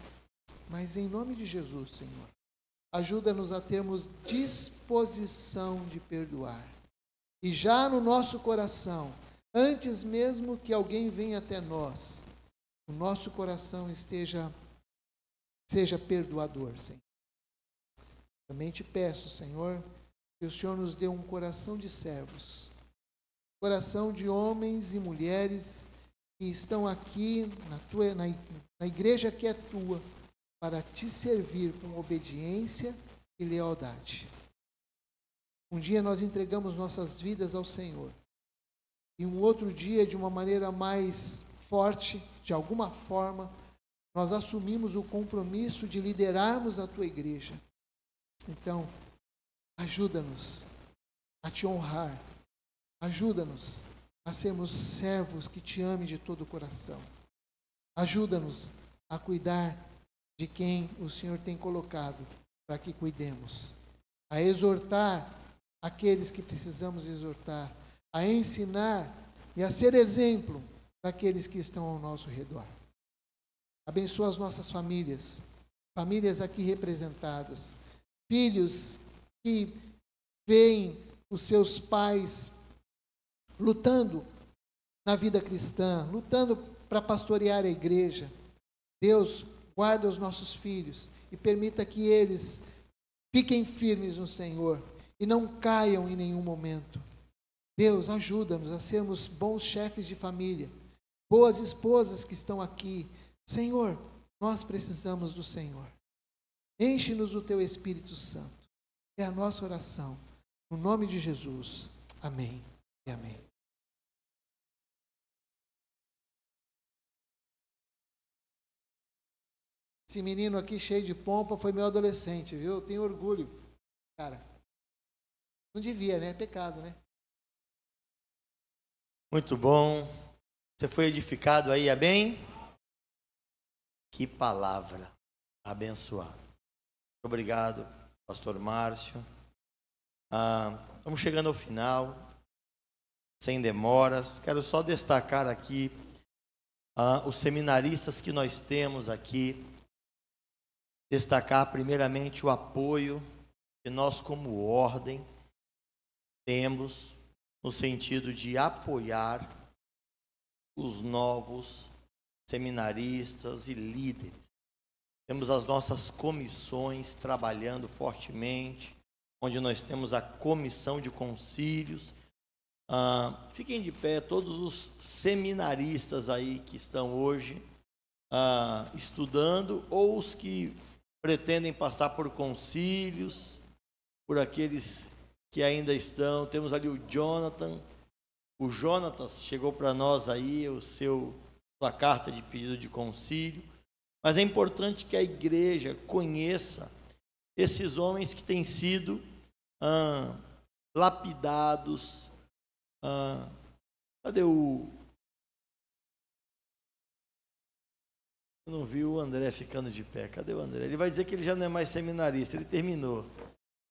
Mas em nome de Jesus, Senhor, ajuda-nos a termos disposição de perdoar. E já no nosso coração, antes mesmo que alguém venha até nós, o nosso coração seja perdoador, Senhor. Também te peço, Senhor, que o Senhor nos dê um coração de servos, coração de homens e mulheres que estão aqui na igreja que é tua, para te servir com obediência e lealdade. Um dia nós entregamos nossas vidas ao Senhor, e um outro dia, de uma maneira mais forte, de alguma forma, nós assumimos o compromisso de liderarmos a tua igreja. Então, ajuda-nos a te honrar, ajuda-nos a sermos servos que te amem de todo o coração, ajuda-nos a cuidar de quem o Senhor tem colocado para que cuidemos, a exortar aqueles que precisamos exortar, a ensinar e a ser exemplo daqueles que estão ao nosso redor. Abençoa as nossas famílias, famílias aqui representadas, filhos que veem os seus pais lutando na vida cristã, lutando para pastorear a igreja. Deus, guarda os nossos filhos e permita que eles fiquem firmes no Senhor e não caiam em nenhum momento. Deus, ajuda-nos a sermos bons chefes de família, boas esposas que estão aqui. Senhor, nós precisamos do Senhor. Enche-nos do teu Espírito Santo. É a nossa oração. No nome de Jesus. Amém e amém. Esse menino aqui cheio de pompa foi meu adolescente, viu? Eu tenho orgulho. Cara, não devia, né? É pecado, né? Muito bom. Você foi edificado aí, amém? Que palavra abençoada. Muito obrigado, pastor Márcio. Estamos chegando ao final, sem demoras. Quero só destacar aqui os seminaristas que nós temos aqui. Destacar primeiramente o apoio que nós como ordem temos no sentido de apoiar os novos seminaristas e líderes. Temos as nossas comissões trabalhando fortemente, onde nós temos a comissão de concílios. Fiquem de pé todos os seminaristas aí que estão hoje estudando, ou os que pretendem passar por concílios, por aqueles que ainda estão. Temos ali o Jonathan. O Jonatas chegou para nós aí sua carta de pedido de concílio. Mas é importante que a igreja conheça esses homens que têm sido lapidados. Cadê o... Eu não vi o André ficando de pé. Cadê o André? Ele vai dizer que ele já não é mais seminarista, ele terminou.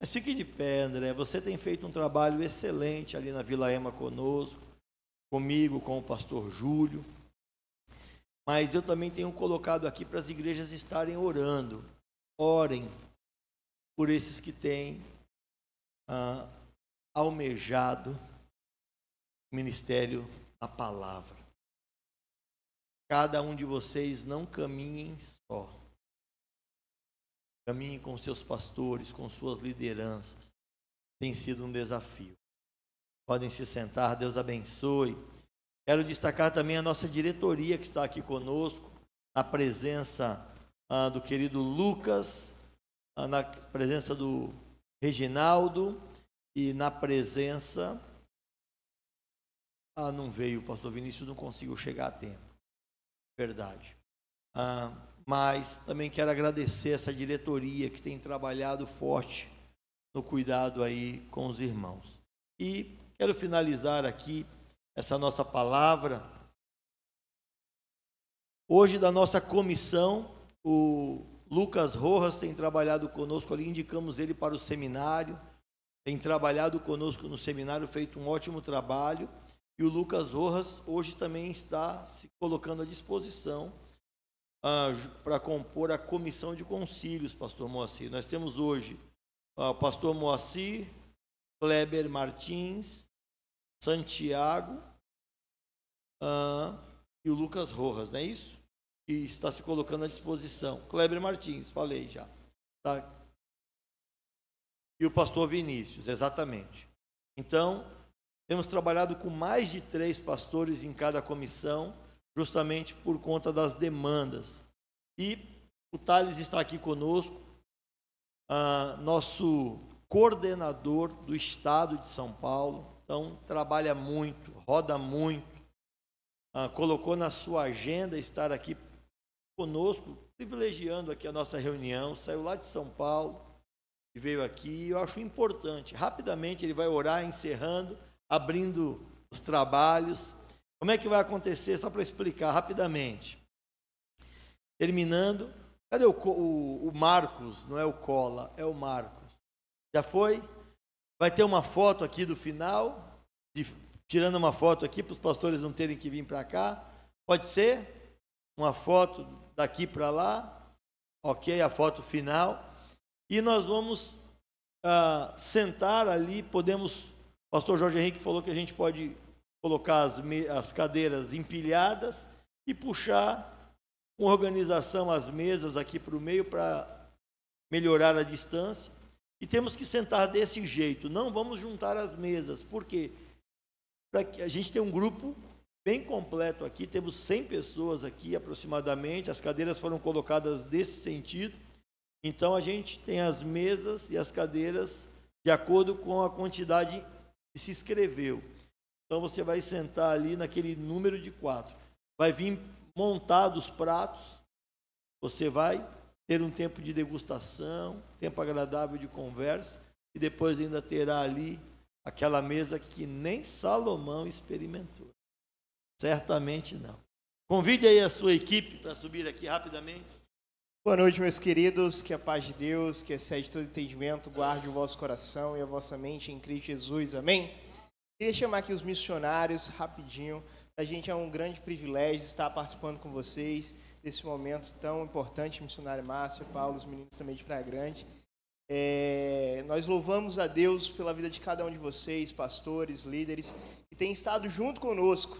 Mas fique de pé, André. Você tem feito um trabalho excelente ali na Vila Ema conosco, comigo, com o pastor Júlio. Mas eu também tenho colocado aqui para as igrejas estarem orando. Orem por esses que têm almejado o ministério da palavra. Cada um de vocês não caminhem só. Caminhem com seus pastores, com suas lideranças. Tem sido um desafio. Podem se sentar, Deus abençoe. Quero destacar também a nossa diretoria que está aqui conosco, na presença do querido Lucas, na presença do Reginaldo e na presença... não veio o pastor Vinícius, não conseguiu chegar a tempo. Verdade. Mas também quero agradecer essa diretoria que tem trabalhado forte no cuidado aí com os irmãos. E quero finalizar aqui essa nossa palavra. Hoje, da nossa comissão, O Lucas Rojas tem trabalhado conosco ali, indicamos ele para o seminário, tem trabalhado conosco no seminário, feito um ótimo trabalho. E o Lucas Rojas hoje também está se colocando à disposição para compor a comissão de concílios, pastor Moacir. Nós temos hoje o pastor Moacir, Kleber Martins, Santiago e o Lucas Rojas, não é isso? Que está se colocando à disposição. Kleber Martins, falei já. Tá? E o pastor Vinícius, exatamente. Então, temos trabalhado com mais de 3 pastores em cada comissão, justamente por conta das demandas. E o Thales está aqui conosco, nosso coordenador do estado de São Paulo. Então, trabalha muito, roda muito, colocou na sua agenda estar aqui conosco, privilegiando aqui a nossa reunião, saiu lá de São Paulo e veio aqui. Eu acho importante, rapidamente ele vai orar, encerrando, abrindo os trabalhos. Como é que vai acontecer? Só para explicar rapidamente. Terminando, cadê o Marcos? Não é o Cola, é o Marcos. Já foi? Vai ter uma foto aqui do final, tirando uma foto aqui para os pastores não terem que vir para cá. Pode ser? Uma foto daqui para lá. Ok, a foto final. E nós vamos sentar ali, podemos... O pastor Jorge Henrique falou que a gente pode colocar as cadeiras empilhadas e puxar com organização as mesas aqui para o meio para melhorar a distância. E temos que sentar desse jeito, não vamos juntar as mesas. Por quê? A gente tem um grupo bem completo aqui, temos 100 pessoas aqui aproximadamente, as cadeiras foram colocadas desse sentido. Então a gente tem as mesas e as cadeiras de acordo com a quantidade que se inscreveu. Então você vai sentar ali naquele número de 4. Vai vir montados os pratos, você vai ter um tempo de degustação, tempo agradável de conversa, e depois ainda terá ali aquela mesa que nem Salomão experimentou. Certamente não. Convide aí a sua equipe para subir aqui rapidamente. Boa noite, meus queridos. Que a paz de Deus, que excede todo entendimento, guarde o vosso coração e a vossa mente em Cristo Jesus. Amém? Queria chamar aqui os missionários rapidinho. A gente é um grande privilégio estar participando com vocês desse momento tão importante. Missionária Márcia, Paulo, os meninos também de Praia Grande. Nós louvamos a Deus pela vida de cada um de vocês, pastores, líderes, que têm estado junto conosco,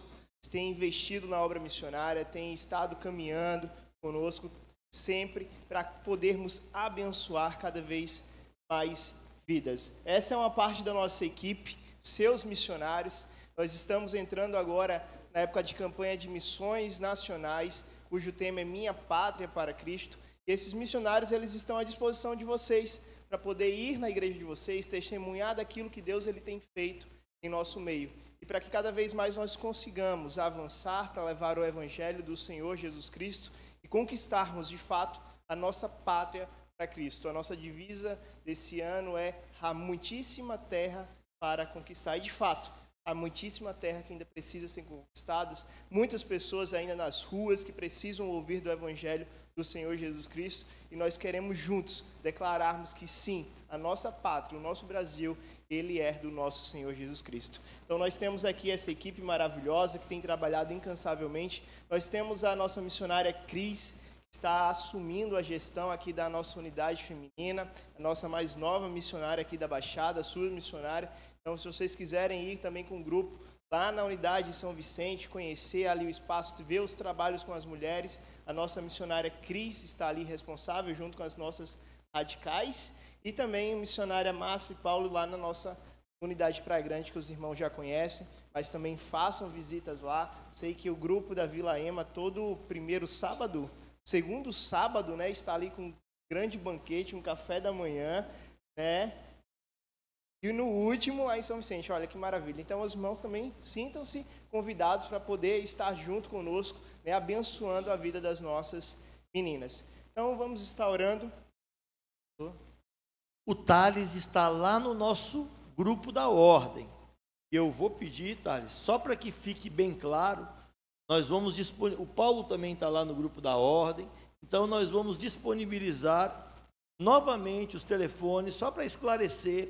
têm investido na obra missionária, têm estado caminhando conosco sempre para podermos abençoar cada vez mais vidas. Essa é uma parte da nossa equipe, seus missionários. Nós estamos entrando agora na época de campanha de missões nacionais, cujo tema é Minha Pátria para Cristo. E esses missionários, eles estão à disposição de vocês para poder ir na igreja de vocês, testemunhar daquilo que Deus ele tem feito em nosso meio. E para que cada vez mais nós consigamos avançar para levar o evangelho do Senhor Jesus Cristo e conquistarmos, de fato, a nossa pátria para Cristo. A nossa divisa desse ano é a muitíssima terra para conquistar. E, de fato, há muitíssima terra que ainda precisa ser conquistada. Muitas pessoas ainda nas ruas que precisam ouvir do Evangelho do Senhor Jesus Cristo. E nós queremos juntos declararmos que sim, a nossa pátria, o nosso Brasil, ele é do nosso Senhor Jesus Cristo. Então nós temos aqui essa equipe maravilhosa que tem trabalhado incansavelmente. Nós temos a nossa missionária Cris, que está assumindo a gestão aqui da nossa unidade feminina, a nossa mais nova missionária aqui da Baixada, a sua missionária. Então, se vocês quiserem ir também com o grupo lá na unidade de São Vicente, conhecer ali o espaço, ver os trabalhos com as mulheres, a nossa missionária Cris está ali responsável, junto com as nossas radicais, e também a missionária Márcia e Paulo lá na nossa unidade de Praia Grande, que os irmãos já conhecem, mas também façam visitas lá. Sei que o grupo da Vila Ema, todo primeiro sábado, segundo sábado, né, está ali com um grande banquete, um café da manhã, né? E no último, lá em São Vicente, olha que maravilha. Então, os irmãos também sintam-se convidados para poder estar junto conosco, né, abençoando a vida das nossas meninas. Então, vamos estar orando. O Thales está lá no nosso grupo da ordem. Eu vou pedir, Thales, só para que fique bem claro, nós vamos disponibilizar. O Paulo também está lá no grupo da ordem. Então, Então nós vamos disponibilizar novamente os telefones, só para esclarecer.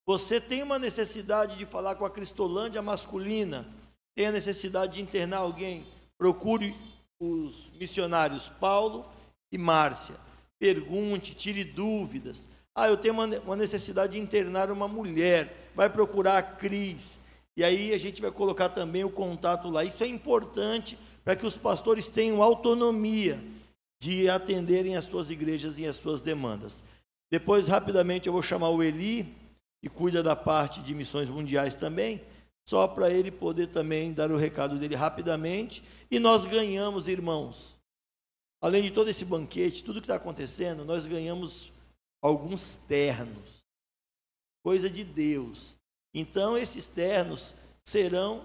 Você tem uma necessidade de falar com a Cristolândia masculina, tem a necessidade de internar alguém, procure os missionários Paulo e Márcia. Pergunte, tire dúvidas. Eu tenho uma necessidade de internar uma mulher, vai procurar a Cris. E aí a gente vai colocar também o contato lá. Isso é importante para que os pastores tenham autonomia de atenderem as suas igrejas e as suas demandas. Depois, rapidamente, eu vou chamar o Eli, que cuida da parte de missões mundiais também, só para ele poder também dar o recado dele rapidamente. E nós ganhamos, irmãos, além de todo esse banquete, tudo que está acontecendo, nós ganhamos alguns ternos, coisa de Deus. Então, esses ternos serão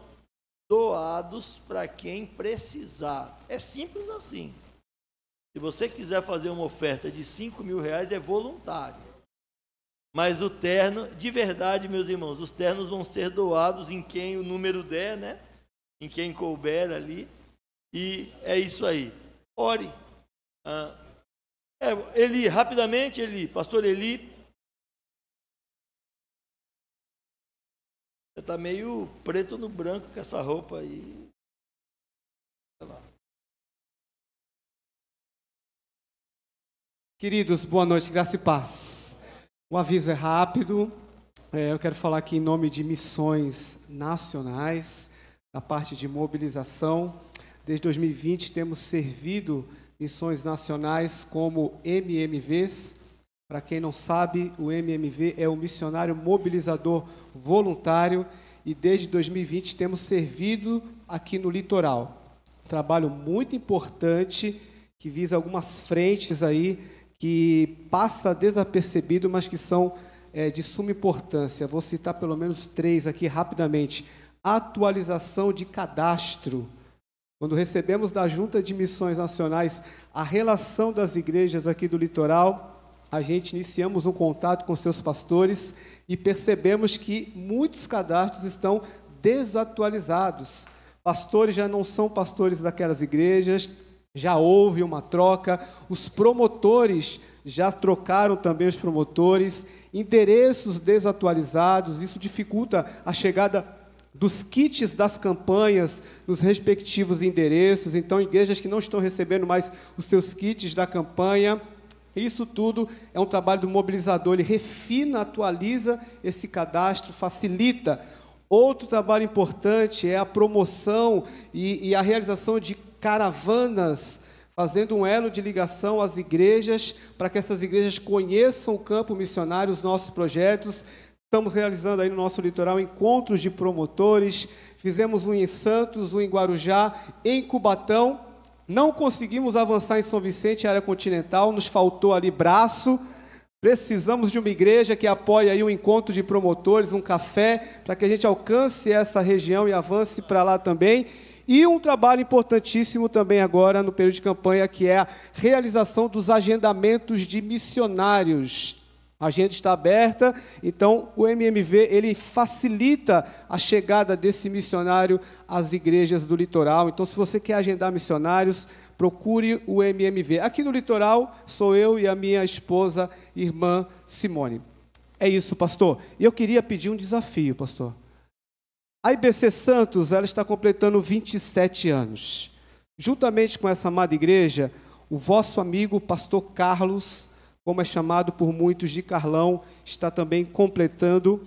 doados para quem precisar. É simples assim. Se você quiser fazer uma oferta de R$5.000, é voluntário. Mas o terno, de verdade, meus irmãos, os ternos vão ser doados em quem o número der, né? Em quem couber ali. E é isso aí. Ore. Eli, rapidamente, Eli, pastor Eli. Você está meio preto no branco com essa roupa aí. Sei lá. Queridos, boa noite, graça e paz. O aviso é rápido. Eu quero falar aqui em nome de missões nacionais, da parte de mobilização. Desde 2020 temos servido missões nacionais como MMVs. Para quem não sabe, o MMV é o Missionário Mobilizador Voluntário e desde 2020 temos servido aqui no litoral. Um trabalho muito importante que visa algumas frentes aí que passa desapercebido, mas que são de suma importância. Vou citar pelo menos 3 aqui rapidamente. Atualização de cadastro. Quando recebemos da Junta de Missões Nacionais a relação das igrejas aqui do litoral, a gente iniciamos um contato com seus pastores e percebemos que muitos cadastros estão desatualizados. Pastores já não são pastores daquelas igrejas, já houve uma troca, os promotores já trocaram também os promotores, endereços desatualizados, isso dificulta a chegada dos kits das campanhas nos respectivos endereços. Então, igrejas que não estão recebendo mais os seus kits da campanha. Isso tudo é um trabalho do mobilizador, ele refina, atualiza esse cadastro, facilita. Outro trabalho importante é a promoção e a realização de caravanas, fazendo um elo de ligação às igrejas, para que essas igrejas conheçam o campo missionário, os nossos projetos. Estamos realizando aí no nosso litoral encontros de promotores, fizemos um em Santos, um em Guarujá, em Cubatão. Não conseguimos avançar em São Vicente, área continental, nos faltou ali braço. Precisamos de uma igreja que apoie aí um encontro de promotores, um café, para que a gente alcance essa região e avance para lá também. E um trabalho importantíssimo também agora no período de campanha, que é a realização dos agendamentos de missionários. A agenda está aberta, então o MMV ele facilita a chegada desse missionário às igrejas do litoral. Então, se você quer agendar missionários, procure o MMV. Aqui no litoral, sou eu e a minha esposa, irmã Simone. É isso, pastor. E eu queria pedir um desafio, pastor. A IBC Santos, ela está completando 27 anos. Juntamente com essa amada igreja, o vosso amigo, pastor Carlos, como é chamado por muitos de Carlão, está também completando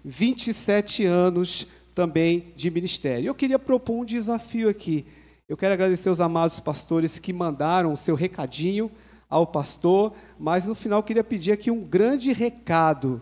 27 anos também de ministério. Eu queria propor um desafio aqui. Eu quero agradecer aos amados pastores que mandaram o seu recadinho ao pastor, mas no final eu queria pedir aqui um grande recado.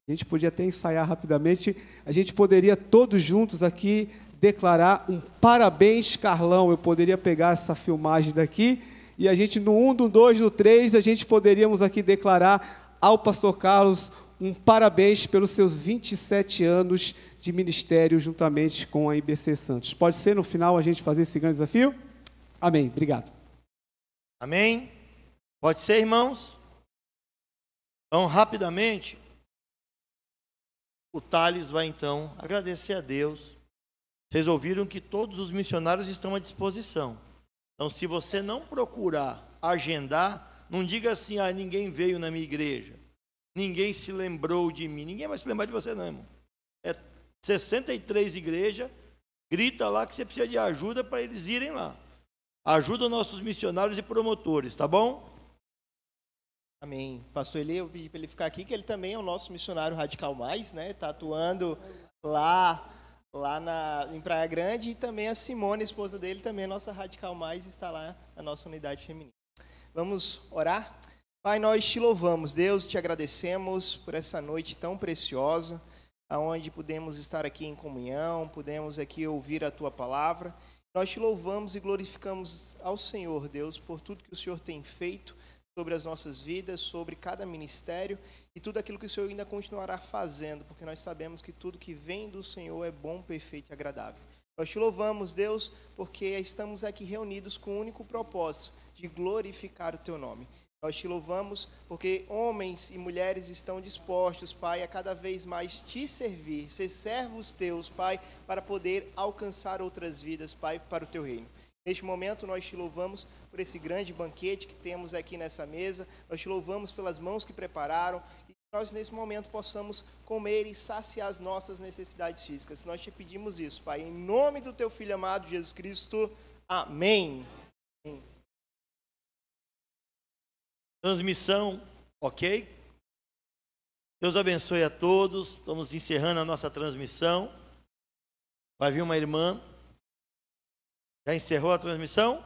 A gente podia até ensaiar rapidamente, a gente poderia todos juntos aqui declarar um parabéns, Carlão. Eu poderia pegar essa filmagem daqui e a gente no 1, no 2, no 3, a gente poderíamos aqui declarar ao pastor Carlos um parabéns pelos seus 27 anos de ministério juntamente com a IBC Santos. Pode ser no final a gente fazer esse grande desafio? Amém. Obrigado. Amém. Pode ser, irmãos? Então, rapidamente, o Thales vai então agradecer a Deus. Vocês ouviram que todos os missionários estão à disposição. Então, se você não procurar agendar, não diga assim, ah, ninguém veio na minha igreja, ninguém se lembrou de mim. Ninguém vai se lembrar de você não, irmão. É 63 igrejas, grita lá que você precisa de ajuda para eles irem lá. Ajuda os nossos missionários e promotores, tá bom? Amém. Pastor Eli, eu pedi para ele ficar aqui, que ele também é o nosso missionário Radical Mais, né? Está atuando lá em Praia Grande, e também a Simone, a esposa dele, também é nossa Radical Mais, está lá na nossa unidade feminina. Vamos orar? Pai, nós te louvamos, Deus, te agradecemos por essa noite tão preciosa, aonde pudemos estar aqui em comunhão, pudemos aqui ouvir a tua palavra. Nós te louvamos e glorificamos ao Senhor, Deus, por tudo que o Senhor tem feito sobre as nossas vidas, sobre cada ministério e tudo aquilo que o Senhor ainda continuará fazendo, porque nós sabemos que tudo que vem do Senhor é bom, perfeito e agradável. Nós te louvamos, Deus, porque estamos aqui reunidos com o único propósito de glorificar o teu nome. Nós te louvamos porque homens e mulheres estão dispostos, Pai, a cada vez mais te servir, ser servos teus, Pai, para poder alcançar outras vidas, Pai, para o teu reino. Neste momento, nós te louvamos por esse grande banquete que temos aqui nessa mesa. Nós te louvamos pelas mãos que prepararam e que nós, nesse momento, possamos comer e saciar as nossas necessidades físicas. Nós te pedimos isso, Pai, em nome do teu Filho amado, Jesus Cristo. Amém. Amém. Transmissão, ok? Deus abençoe a todos. Estamos encerrando a nossa transmissão. Vai vir uma irmã. Já encerrou a transmissão?